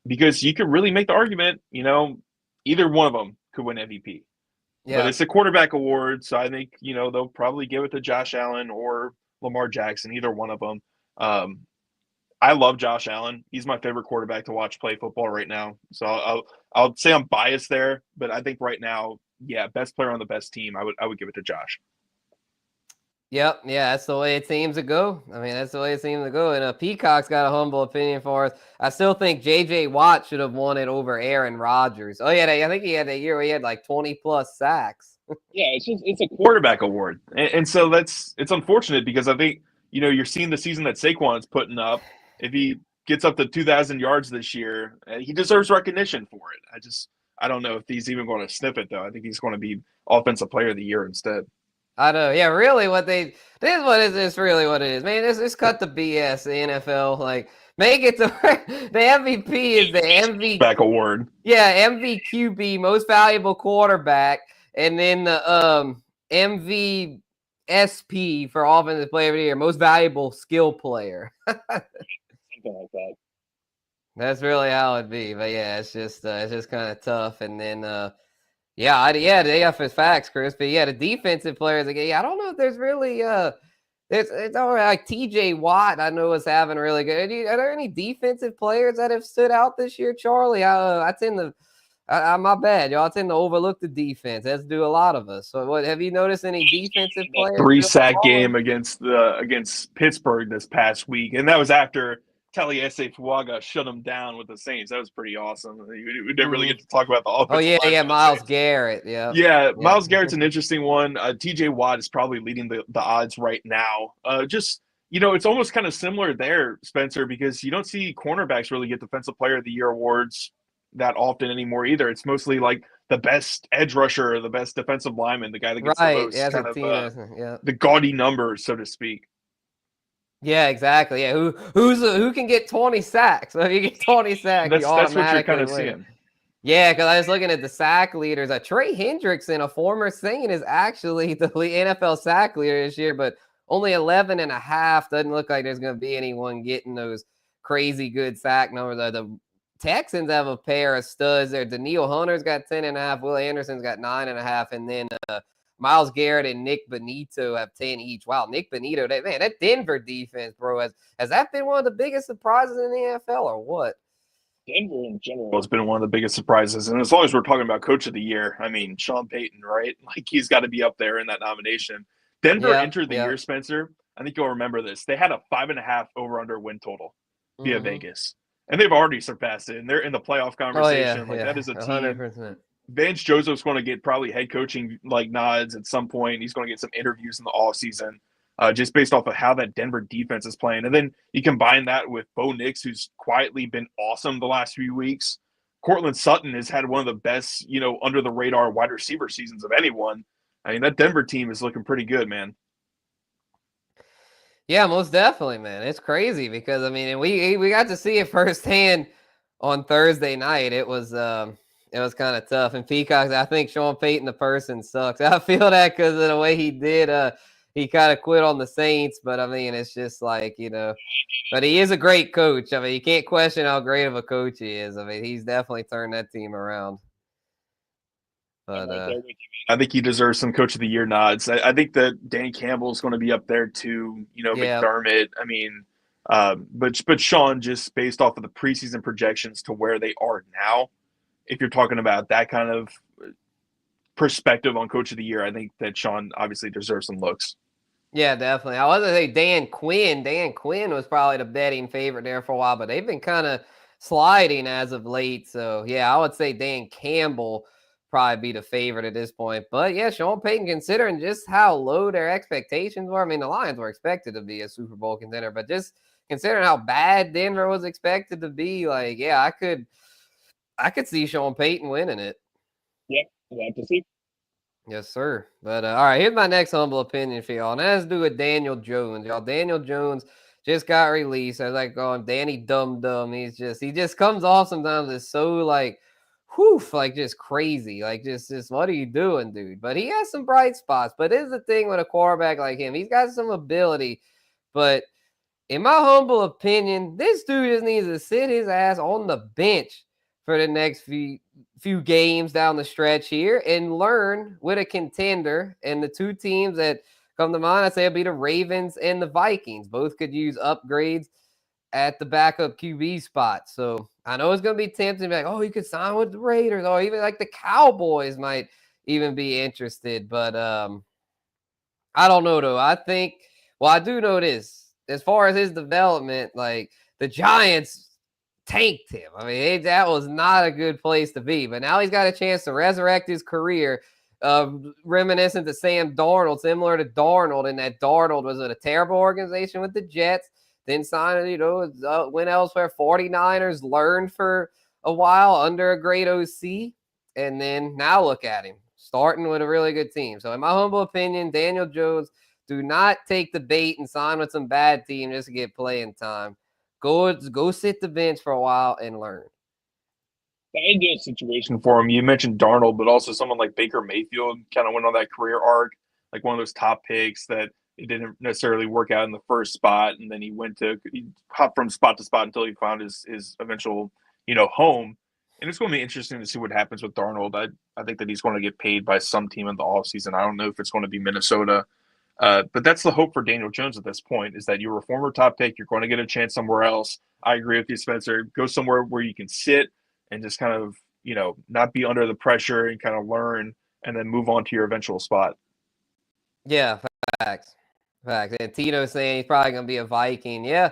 because you could really make the argument, either one of them could win MVP. Yeah. But it's a quarterback award, so I think, they'll probably give it to Josh Allen or Lamar Jackson, either one of them. I love Josh Allen. He's my favorite quarterback to watch play football right now. So I'll say I'm biased there, but I think right now, yeah, best player on the best team, I would give it to Josh. Yep. Yeah, that's the way it seems to go. I mean, that's the way it seems to go. And Peacock's got a humble opinion for us. I still think J.J. Watt should have won it over Aaron Rodgers. Oh, yeah, I think he had that year where he had like 20-plus sacks. Yeah, it's a quarterback award. And so it's unfortunate, because I think, you're seeing the season that Saquon's putting up. If he gets up to 2,000 yards this year, he deserves recognition for it. I don't know if he's even going to sniff it, though. I think he's going to be Offensive Player of the Year instead. I know. Yeah, really this is really what it is. Man, just cut the BS, the NFL. Like, make it to the MVP is the MVP back award. Yeah, MVQB, most valuable quarterback, and then the MVSP for Offensive Player of the Year, most valuable skill player. Something like that. That's really how it'd be. But yeah, it's just kind of tough. And then the AFS facts, Chris. But yeah, the defensive players again. Yeah, I don't know if there's really it's all right. Like TJ Watt, I know is having really good. Are there any defensive players that have stood out this year, Charlie? I My bad, y'all tend to overlook the defense. That's do a lot of us. So, what have you noticed any defensive players? 3-sack game against Pittsburgh this past week, and that was after Taliesin Fuaga shut him down with the Saints. That was pretty awesome. We didn't really get to talk about the offensive line. Yeah, Myles Garrett. Yeah, Myles Garrett's an interesting one. TJ Watt is probably leading the odds right now. It's almost kind of similar there, Spencer, because you don't see cornerbacks really get Defensive Player of the Year awards that often anymore either. It's mostly like the best edge rusher, the best defensive lineman, the guy that gets the most kind of the gaudy numbers, so to speak. Yeah, exactly. Yeah, who can get 20 sacks? So if you get 20 sacks, that's what you're kind of seeing. Yeah, because I was looking at the sack leaders. Trey Hendrickson, a former Saint, is actually the NFL sack leader this year, but only 11 and a half. Doesn't look like there's going to be anyone getting those crazy good sack numbers. The Texans have a pair of studs there. Daniil Hunter's got 10 and a half. Will Anderson's got 9 and a half. And then Myles Garrett and Nick Bonito have 10 each. Wow, Nick Bonito, that Denver defense, bro, has that been one of the biggest surprises in the NFL or what? Denver in general has been one of the biggest surprises. And as long as we're talking about Coach of the Year, I mean, Sean Payton, right? Like, he's got to be up there in that nomination. Denver entered the year, Spencer. I think you'll remember this. They had a 5.5 over-under win total via Vegas. And they've already surpassed it. And they're in the playoff conversation. That is a team. 100%. Vance Joseph's going to get probably head coaching nods at some point. He's going to get some interviews in the offseason. Just based off of how that Denver defense is playing. And then you combine that with Bo Nix, who's quietly been awesome the last few weeks. Cortland Sutton has had one of the best, under-the-radar wide receiver seasons of anyone. I mean, that Denver team is looking pretty good, man. Yeah, most definitely, man. It's crazy because, I mean, we got to see it firsthand on Thursday night. It was kind of tough. And Peacock, I think Sean Payton, the person, sucks. I feel that because of the way he did he kind of quit on the Saints, but I mean, it's just like, but he is a great coach. I mean, you can't question how great of a coach he is. I mean, he's definitely turned that team around. But I think he deserves some Coach of the Year nods. I think that Danny Campbell is going to be up there too. McDermott. I mean, but Sean, just based off of the preseason projections to where they are now, if you're talking about that kind of perspective on Coach of the Year, I think that Sean obviously deserves some looks. Yeah, definitely. I was going to say Dan Quinn. Dan Quinn was probably the betting favorite there for a while, but they've been kind of sliding as of late. So, yeah, I would say Dan Campbell probably be the favorite at this point. But, yeah, Sean Payton, considering just how low their expectations were. I mean, the Lions were expected to be a Super Bowl contender, but just considering how bad Denver was expected to be, I could see Sean Payton winning it. Yeah, we'll have to see. Yes, sir. But all right, here's my next humble opinion for y'all. And that has to do with Daniel Jones. Y'all, Daniel Jones just got released. I was like going, Danny Dum Dum. He just comes off sometimes. It's so just crazy. Just what are you doing, dude? But he has some bright spots. But this is the thing with a quarterback like him. He's got some ability. But in my humble opinion, this dude just needs to sit his ass on the bench for the next few games down the stretch here and learn with a contender. And the two teams that come to mind, I'd say it'd be the Ravens and the Vikings. Both could use upgrades at the backup QB spot. So I know it's going to be tempting to be like, oh, you could sign with the Raiders, or even like the Cowboys might even be interested. But I don't know, though. I do know this. As far as his development, the Giants tanked him. I mean, that was not a good place to be. But now he's got a chance to resurrect his career, reminiscent to Sam Darnold, similar to Darnold, and that Darnold was at a terrible organization with the Jets, then signed, went elsewhere. 49ers learned for a while under a great OC, and then now look at him, starting with a really good team. So in my humble opinion, Daniel Jones, do not take the bait and sign with some bad team just to get playing time. Go sit the bench for a while and learn. The ideal situation for him. You mentioned Darnold, but also someone like Baker Mayfield kind of went on that career arc, like one of those top picks that it didn't necessarily work out in the first spot, and then he hopped from spot to spot until he found his eventual home. And it's going to be interesting to see what happens with Darnold. I think that he's going to get paid by some team in the offseason. I don't know if it's going to be Minnesota. But that's the hope for Daniel Jones at this point, is that you're a former top pick. You're going to get a chance somewhere else. I agree with you, Spencer. Go somewhere where you can sit and just kind of not be under the pressure and kind of learn and then move on to your eventual spot. Yeah, facts. Facts. And Tito saying he's probably going to be a Viking. Yeah.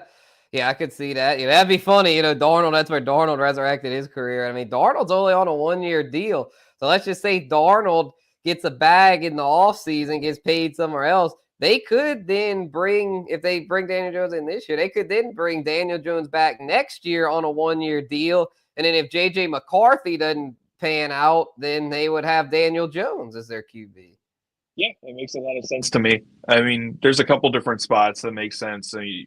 Yeah, I could see that. That'd be funny. Darnold, that's where Darnold resurrected his career. I mean, Darnold's only on a 1-year deal. So let's just say Darnold gets a bag in the offseason, gets paid somewhere else. They could then if they bring Daniel Jones in this year, they could then bring Daniel Jones back next year on a 1-year deal. And then if J.J. McCarthy doesn't pan out, then they would have Daniel Jones as their QB. Yeah, it makes a lot of sense to me. I mean, there's a couple different spots that make sense. I mean,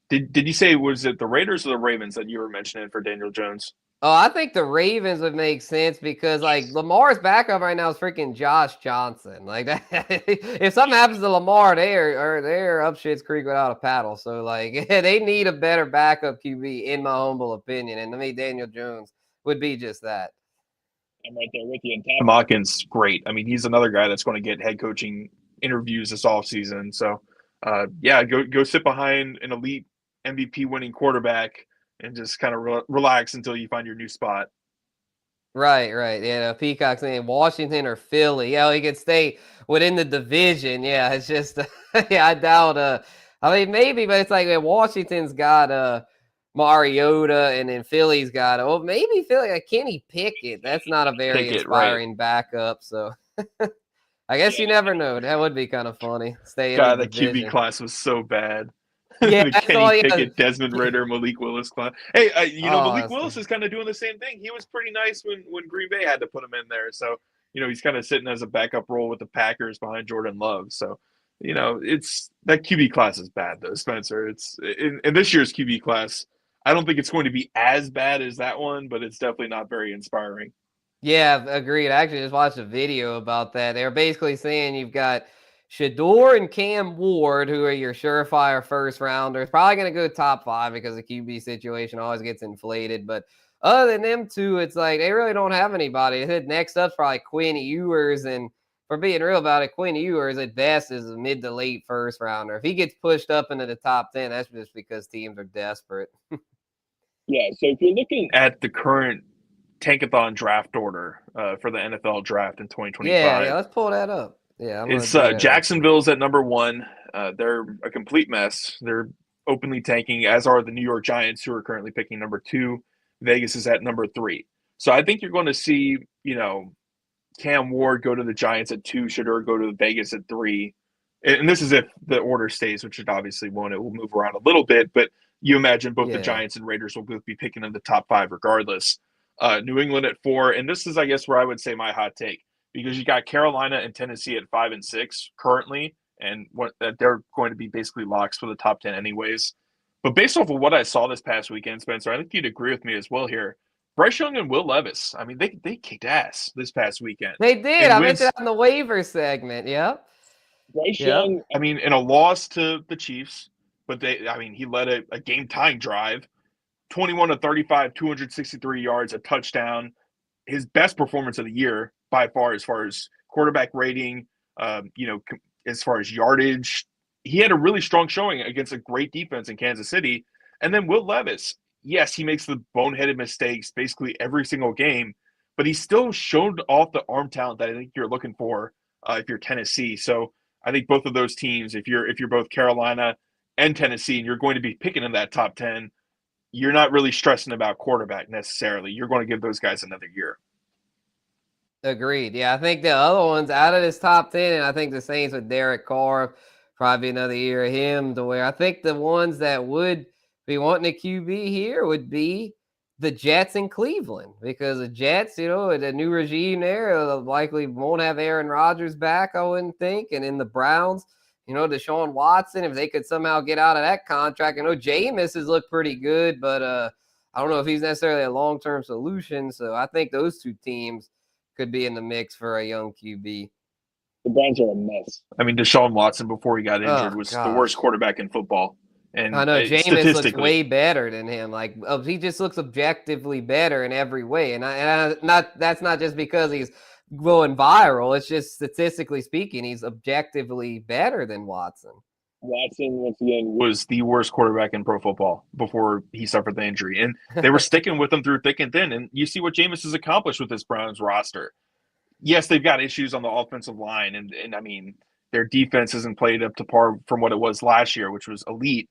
did you say, was it the Raiders or the Ravens that you were mentioning for Daniel Jones? Oh, I think the Ravens would make sense because Lamar's backup right now is freaking Josh Johnson. Like that, if something happens to Lamar, they're up shit's creek without a paddle. So they need a better backup QB in my humble opinion. And to me, Daniel Jones would be just that. I'm right there with you. And Tom Hawkins, great. I mean, he's another guy that's going to get head coaching interviews this offseason. So, go sit behind an elite MVP winning quarterback and just kind of relax until you find your new spot. Right. Yeah, Peacock saying Washington or Philly. Yeah, he could stay within the division. Yeah, it's just, I doubt. I mean, maybe, but it's like Washington's got Mariota, and then Philly's got maybe Philly, Kenny Pickett. That's not a very inspiring backup. So I guess you never know. That would be kind of funny. Stay in the division. QB class was so bad. Yeah, the Kenny Pickett, Desmond Ridder, Malik Willis class. Hey, Malik Willis is kind of doing the same thing. He was pretty nice when Green Bay had to put him in there. So, he's kind of sitting as a backup role with the Packers behind Jordan Love. So, it's that QB class is bad though, Spencer. It's in this year's QB class. I don't think it's going to be as bad as that one, but it's definitely not very inspiring. Yeah, agreed. I actually just watched a video about that. They were basically saying you've got Shador and Cam Ward, who are your surefire first rounders, probably going to go top 5 because the QB situation always gets inflated. But other than them two, it's like they really don't have anybody. They said next up's probably Quinn Ewers, and for being real about it, Quinn Ewers at best is a mid to late first rounder. If he gets pushed up into the top 10, that's just because teams are desperate. Yeah, so if you're looking at the current Tankathon draft order for the NFL draft in 2025. Yeah, let's pull that up. Yeah, it's Jacksonville's at number 1. They're a complete mess. They're openly tanking, as are the New York Giants, who are currently picking number 2. Vegas is at number 3. So I think you're going to see, Cam Ward go to the Giants at 2, Shador go to Vegas at 3. And this is if the order stays, which it obviously won't. It will move around a little bit, but you imagine both the Giants and Raiders will both be picking in the top 5 regardless. New England at 4, and this is, I guess, where I would say my hot take, because you got Carolina and Tennessee at 5 and 6 currently, and they're going to be basically locks for the top 10 anyways. But based off of what I saw this past weekend, Spencer, I think you'd agree with me as well here. Bryce Young and Will Levis, I mean, they kicked ass this past weekend. They did. I mentioned that on the waiver segment. Yep. Bryce Young. I mean, in a loss to the Chiefs, but he led a game-tying drive. 21 of 35, 263 yards, a touchdown. His best performance of the year by far, as far as quarterback rating, as far as yardage. He had a really strong showing against a great defense in Kansas City. And then Will Levis, yes, he makes the boneheaded mistakes basically every single game, but he still showed off the arm talent that I think you're looking for if you're Tennessee. So I think both of those teams, if you're both Carolina and Tennessee, and you're going to be picking in that top 10, you're not really stressing about quarterback necessarily. You're going to give those guys another year. Agreed. Yeah, I think the other ones out of this top 10, and I think the Saints with Derek Carr, probably another year of him, to where I think the ones that would be wanting a QB here would be the Jets in Cleveland, because the Jets, the new regime there likely won't have Aaron Rodgers back, I wouldn't think. And in the Browns, Deshaun Watson, if they could somehow get out of that contract. I know Jameis has looked pretty good, but I don't know if he's necessarily a long-term solution. So I think those two teams could be in the mix for a young QB. The Browns are a mess. I mean, Deshaun Watson, before he got injured, was the worst quarterback in football. And I know Jameis looks way better than him. Like, he just looks objectively better in every way. And that's not just because he's going viral. It's just statistically speaking, he's objectively better than Watson. Watson once again was the worst quarterback in pro football before he suffered the injury. And they were sticking with him through thick and thin. And you see what Jameis has accomplished with this Browns roster. Yes, they've got issues on the offensive line. And I mean, their defense hasn't played up to par from what it was last year, which was elite.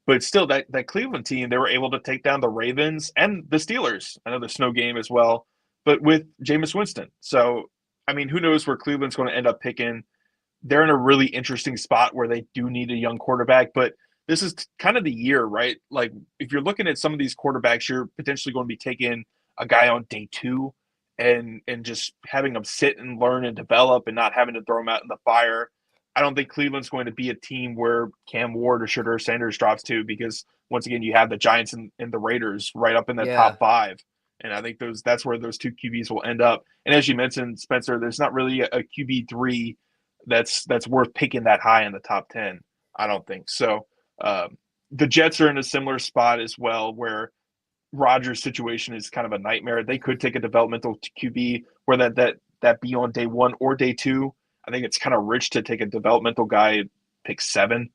But still, that Cleveland team, they were able to take down the Ravens and the Steelers. I know the snow game as well, but with Jameis Winston. So, I mean, who knows where Cleveland's going to end up picking. They're in a really interesting spot where they do need a young quarterback, but this is kind of the year, right? Like if you're looking at some of these quarterbacks, you're potentially going to be taking a guy on day 2 and just having him sit and learn and develop and not having to throw him out in the fire. I don't think Cleveland's going to be a team where Cam Ward or Shedeur Sanders drops to, because once again, you have the Giants and the Raiders right up in the top 5. And I think that's where those two QBs will end up. And as you mentioned, Spencer, there's not really a QB3 that's worth picking that high in the top 10. I don't think so. The Jets are in a similar spot as well, where Rodgers' situation is kind of a nightmare. They could take a developmental QB where that be on day 1 or day 2. I think it's kind of rich to take a developmental guy at pick 7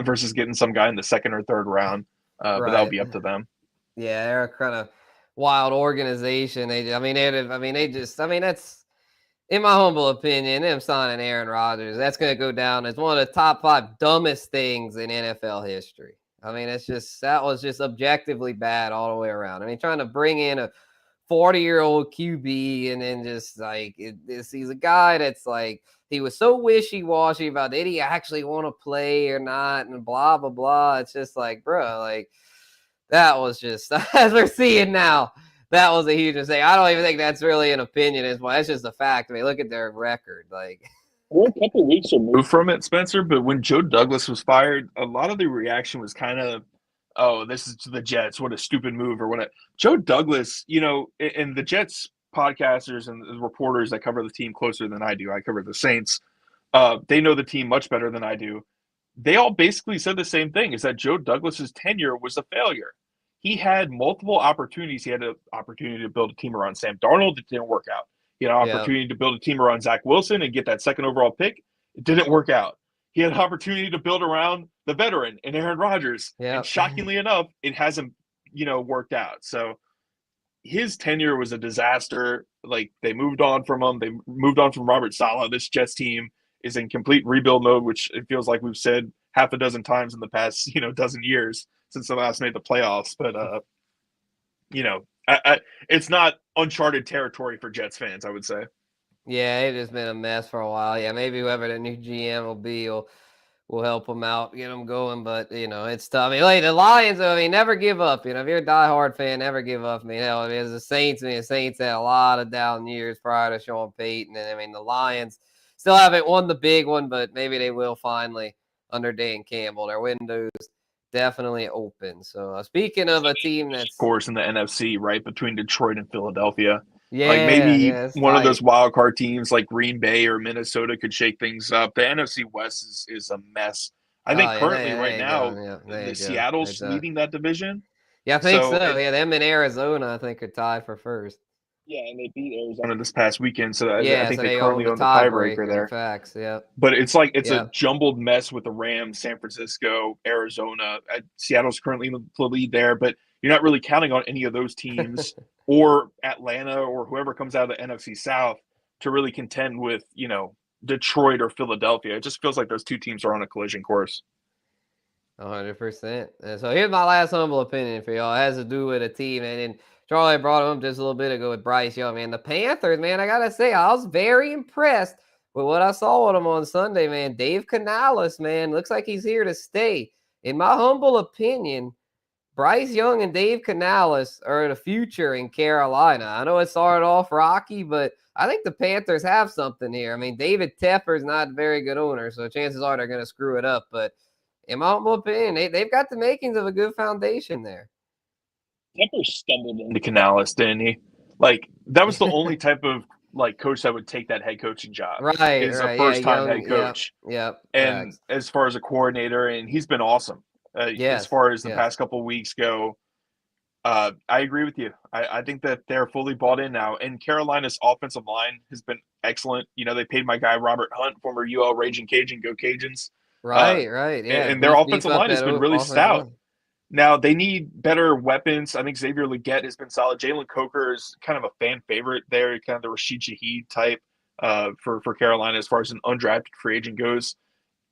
versus getting some guy in the 2nd or 3rd round. But that'll be up to them. Yeah, they're a kind of wild organization. That's, in my humble opinion, them signing Aaron Rodgers, that's going to go down as one of the top 5 dumbest things in NFL history. I mean, that was just objectively bad all the way around. I mean, trying to bring in a 40-year-old QB and then just like he's a guy that's like, he was so wishy-washy about did he actually want to play or not and blah, blah, blah. It's just like, bro, like that was just, as we're seeing now, that was a huge mistake. I don't even think that's really an opinion. That's just a fact. I mean, look at their record. Like, we're a couple of weeks removed from it, Spencer. But when Joe Douglas was fired, a lot of the reaction was kind of, "Oh, this is the Jets. What a stupid move!" Or what. Joe Douglas, and the Jets podcasters and the reporters that cover the team closer than I do. I cover the Saints. They know the team much better than I do. They all basically said the same thing: is that Joe Douglas's tenure was a failure. He had multiple opportunities. He had an opportunity to build a team around Sam Darnold. It didn't work out. He had an opportunity to build a team around Zach Wilson and get that 2nd overall pick. It didn't work out. He had an opportunity to build around the veteran and Aaron Rodgers. And shockingly enough, it hasn't, worked out. So his tenure was a disaster. Like, they moved on from him. They moved on from Robert Saleh. This Jets team is in complete rebuild mode, which it feels like we've said half a dozen times in the past, dozen years since the last made the playoffs. But, it's not uncharted territory for Jets fans, I would say. Yeah, it has been a mess for a while. Yeah, maybe whoever the new GM will be will help them out, get them going. But, it's tough. I mean, like the Lions, never give up. If you're a diehard fan, never give up. Hell, as the Saints, the Saints had a lot of down years prior to Sean Payton. And, the Lions still haven't won the big one, but maybe they will finally under Dan Campbell. Their window's definitely open. So, speaking of a team that's... Of course, in the NFC, right, between Detroit and Philadelphia. Yeah, like maybe one tight. Of those wild card teams like Green Bay or Minnesota could shake things up. The NFC West is a mess. I think currently right now, Seattle's leading that division. Yeah, I think so. Them in Arizona, I think, are tied for first. Yeah, and they beat Arizona this past weekend, so I think they currently own the tiebreaker there. Facts, yeah. But it's like a jumbled mess with the Rams, San Francisco, Arizona. Seattle's currently in the lead there, but you're not really counting on any of those teams or Atlanta or whoever comes out of the NFC South to really contend with, Detroit or Philadelphia. It just feels like those two teams are on a collision course. 100%. And so here's my last humble opinion for y'all. It has to do with a team, and Charlie brought him up just a little bit ago with Bryce Young, man. The Panthers, man, I got to say, I was very impressed with what I saw with them on Sunday, man. Dave Canales, man, looks like he's here to stay. In my humble opinion, Bryce Young and Dave Canales are the future in Carolina. I know it started off rocky, but I think the Panthers have something here. I mean, David Tepper's not a very good owner, so chances are they're going to screw it up. But in my humble opinion, they've got the makings of a good foundation there. Tepper stumbled into Canales, didn't he? Like, that was the only type of coach that would take that head coaching job. Right. Is a first-time head coach. Yep. And as far as a coordinator, and he's been awesome. As far as the past couple of weeks go, I agree with you. I think that they're fully bought in now. And Carolina's offensive line has been excellent. They paid my guy Robert Hunt, former UL Raging Cajun, go Cajuns. Right. Yeah. And their offensive line has been really stout. Line. Now they need better weapons. I think Xavier Legette has been solid. Jalen Coker is kind of a fan favorite there, kind of the Rashid Shaheed type for Carolina as far as an undrafted free agent goes.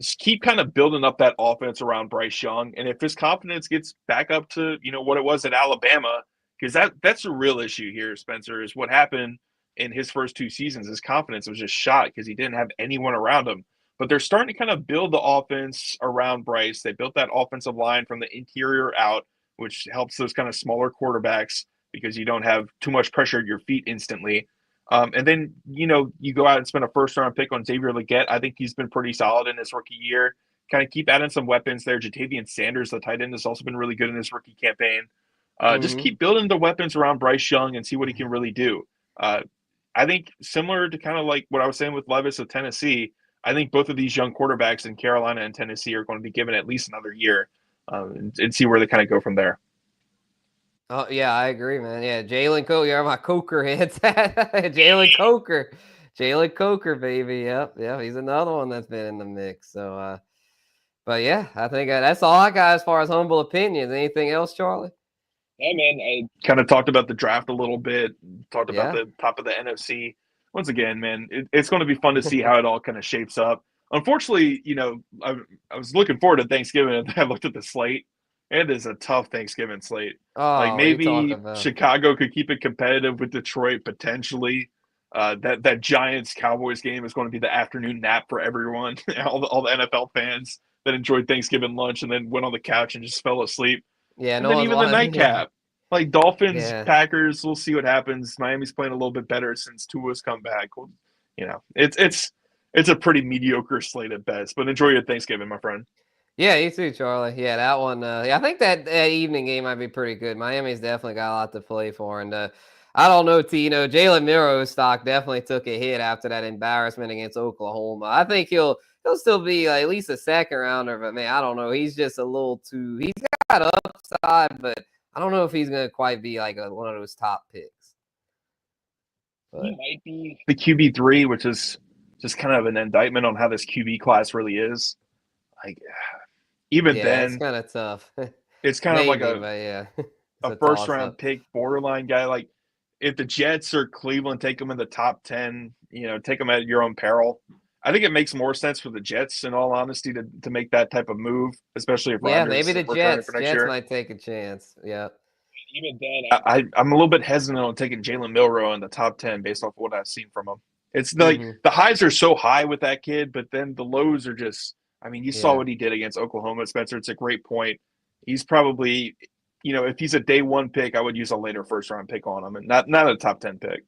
Just keep kind of building up that offense around Bryce Young, and if his confidence gets back up to what it was at Alabama, because that's a real issue here, Spencer, is what happened in his first 2 seasons. His confidence was just shot because he didn't have anyone around him. But they're starting to kind of build the offense around Bryce. They built that offensive line from the interior out, which helps those kind of smaller quarterbacks because you don't have too much pressure at your feet instantly. And then, you go out and spend a first-round pick on Xavier Legette. I think he's been pretty solid in his rookie year. Kind of keep adding some weapons there. Jatavian Sanders, the tight end, has also been really good in his rookie campaign. Just keep building the weapons around Bryce Young and see what he can really do. I think similar to kind of like what I was saying with Levis of Tennessee, I think both of these young quarterbacks in Carolina and Tennessee are going to be given at least another year and see where they kind of go from there. Oh, yeah, I agree, man. Yeah, Jalen Coker, you're my Coker heads. Jalen Coker, baby. Yep, he's another one that's been in the mix. So, but yeah, I think that's all I got as far as humble opinions. Anything else, Charlie? Yeah, man. I kind of talked about the draft a little bit, talked about the top of the NFC. Once again, man, it's going to be fun to see how it all kind of shapes up. Unfortunately, I was looking forward to Thanksgiving, and I looked at the slate. It is a tough Thanksgiving slate. Oh, maybe Chicago could keep it competitive with Detroit potentially. That Giants-Cowboys game is going to be the afternoon nap for everyone, all the NFL fans that enjoyed Thanksgiving lunch and then went on the couch and just fell asleep. Yeah, and then even the nightcap. Like Dolphins, Packers, we'll see what happens. Miami's playing a little bit better since Tua's come back. It's a pretty mediocre slate at best. But enjoy your Thanksgiving, my friend. Yeah, you too, Charlie. Yeah, that one. I think that evening game might be pretty good. Miami's definitely got a lot to play for, and I don't know, Jalen Milroe's stock definitely took a hit after that embarrassment against Oklahoma. I think he'll still be at least a second rounder, but man, I don't know. He's just a little too. He's got upside, but I don't know if he's going to quite be like one of those top picks. But he might be the QB3, which is just kind of an indictment on how this QB class really is. Like, even then, it's kind of tough. It's kind of like a first-round pick, borderline guy. Like, if the Jets or Cleveland take him in the top 10, take him at your own peril. I think it makes more sense for the Jets, in all honesty, to make that type of move, especially if maybe the Jets might take a chance. Yeah. Even then, I'm a little bit hesitant on taking Jalen Milroe in the top 10 based off of what I've seen from him. It's like the highs are so high with that kid, but then the lows are just – I mean, you saw what he did against Oklahoma, Spencer. It's a great point. He's probably – if he's a day one pick, I would use a later first-round pick on him and not a top 10 pick.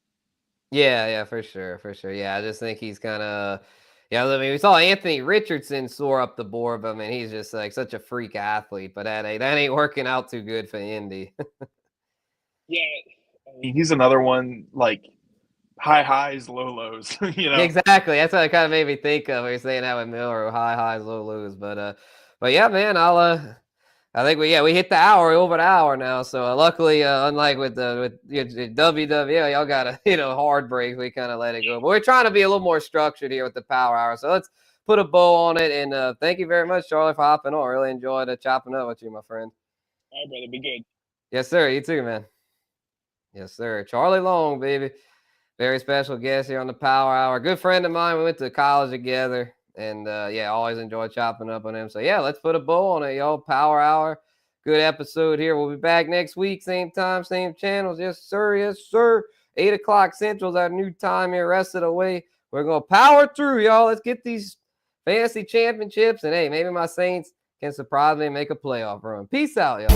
Yeah, for sure. Yeah, I just think he's kind of – yeah, I mean, we saw Anthony Richardson soar up the board, but I mean, he's just like such a freak athlete. But that ain't working out too good for Indy. Yeah, he's another one like high highs, low lows. Exactly. That's what it kind of made me think of. You're saying that with Miller, high highs, low lows. But yeah, man, I think we hit the hour, over the hour now. So luckily, unlike with WWE, y'all got a hard break. We kind of let it go, but we're trying to be a little more structured here with the Power Hour. So let's put a bow on it. And thank you very much, Charlie, for hopping on. Really enjoyed chopping up with you, my friend. All right, brother, be good. Yes, sir. You too, man. Yes, sir. Charlie Long, baby, very special guest here on the Power Hour. Good friend of mine. We went to college together. And, always enjoy chopping up on him. So, let's put a bow on it, y'all. Power Hour. Good episode here. We'll be back next week. Same time, same channels. Yes, sir. Yes, sir. 8 o'clock Central is our new time here. Rest of the way. We're going to power through, y'all. Let's get these fantasy championships. And, hey, maybe my Saints can surprise me and make a playoff run. Peace out, y'all.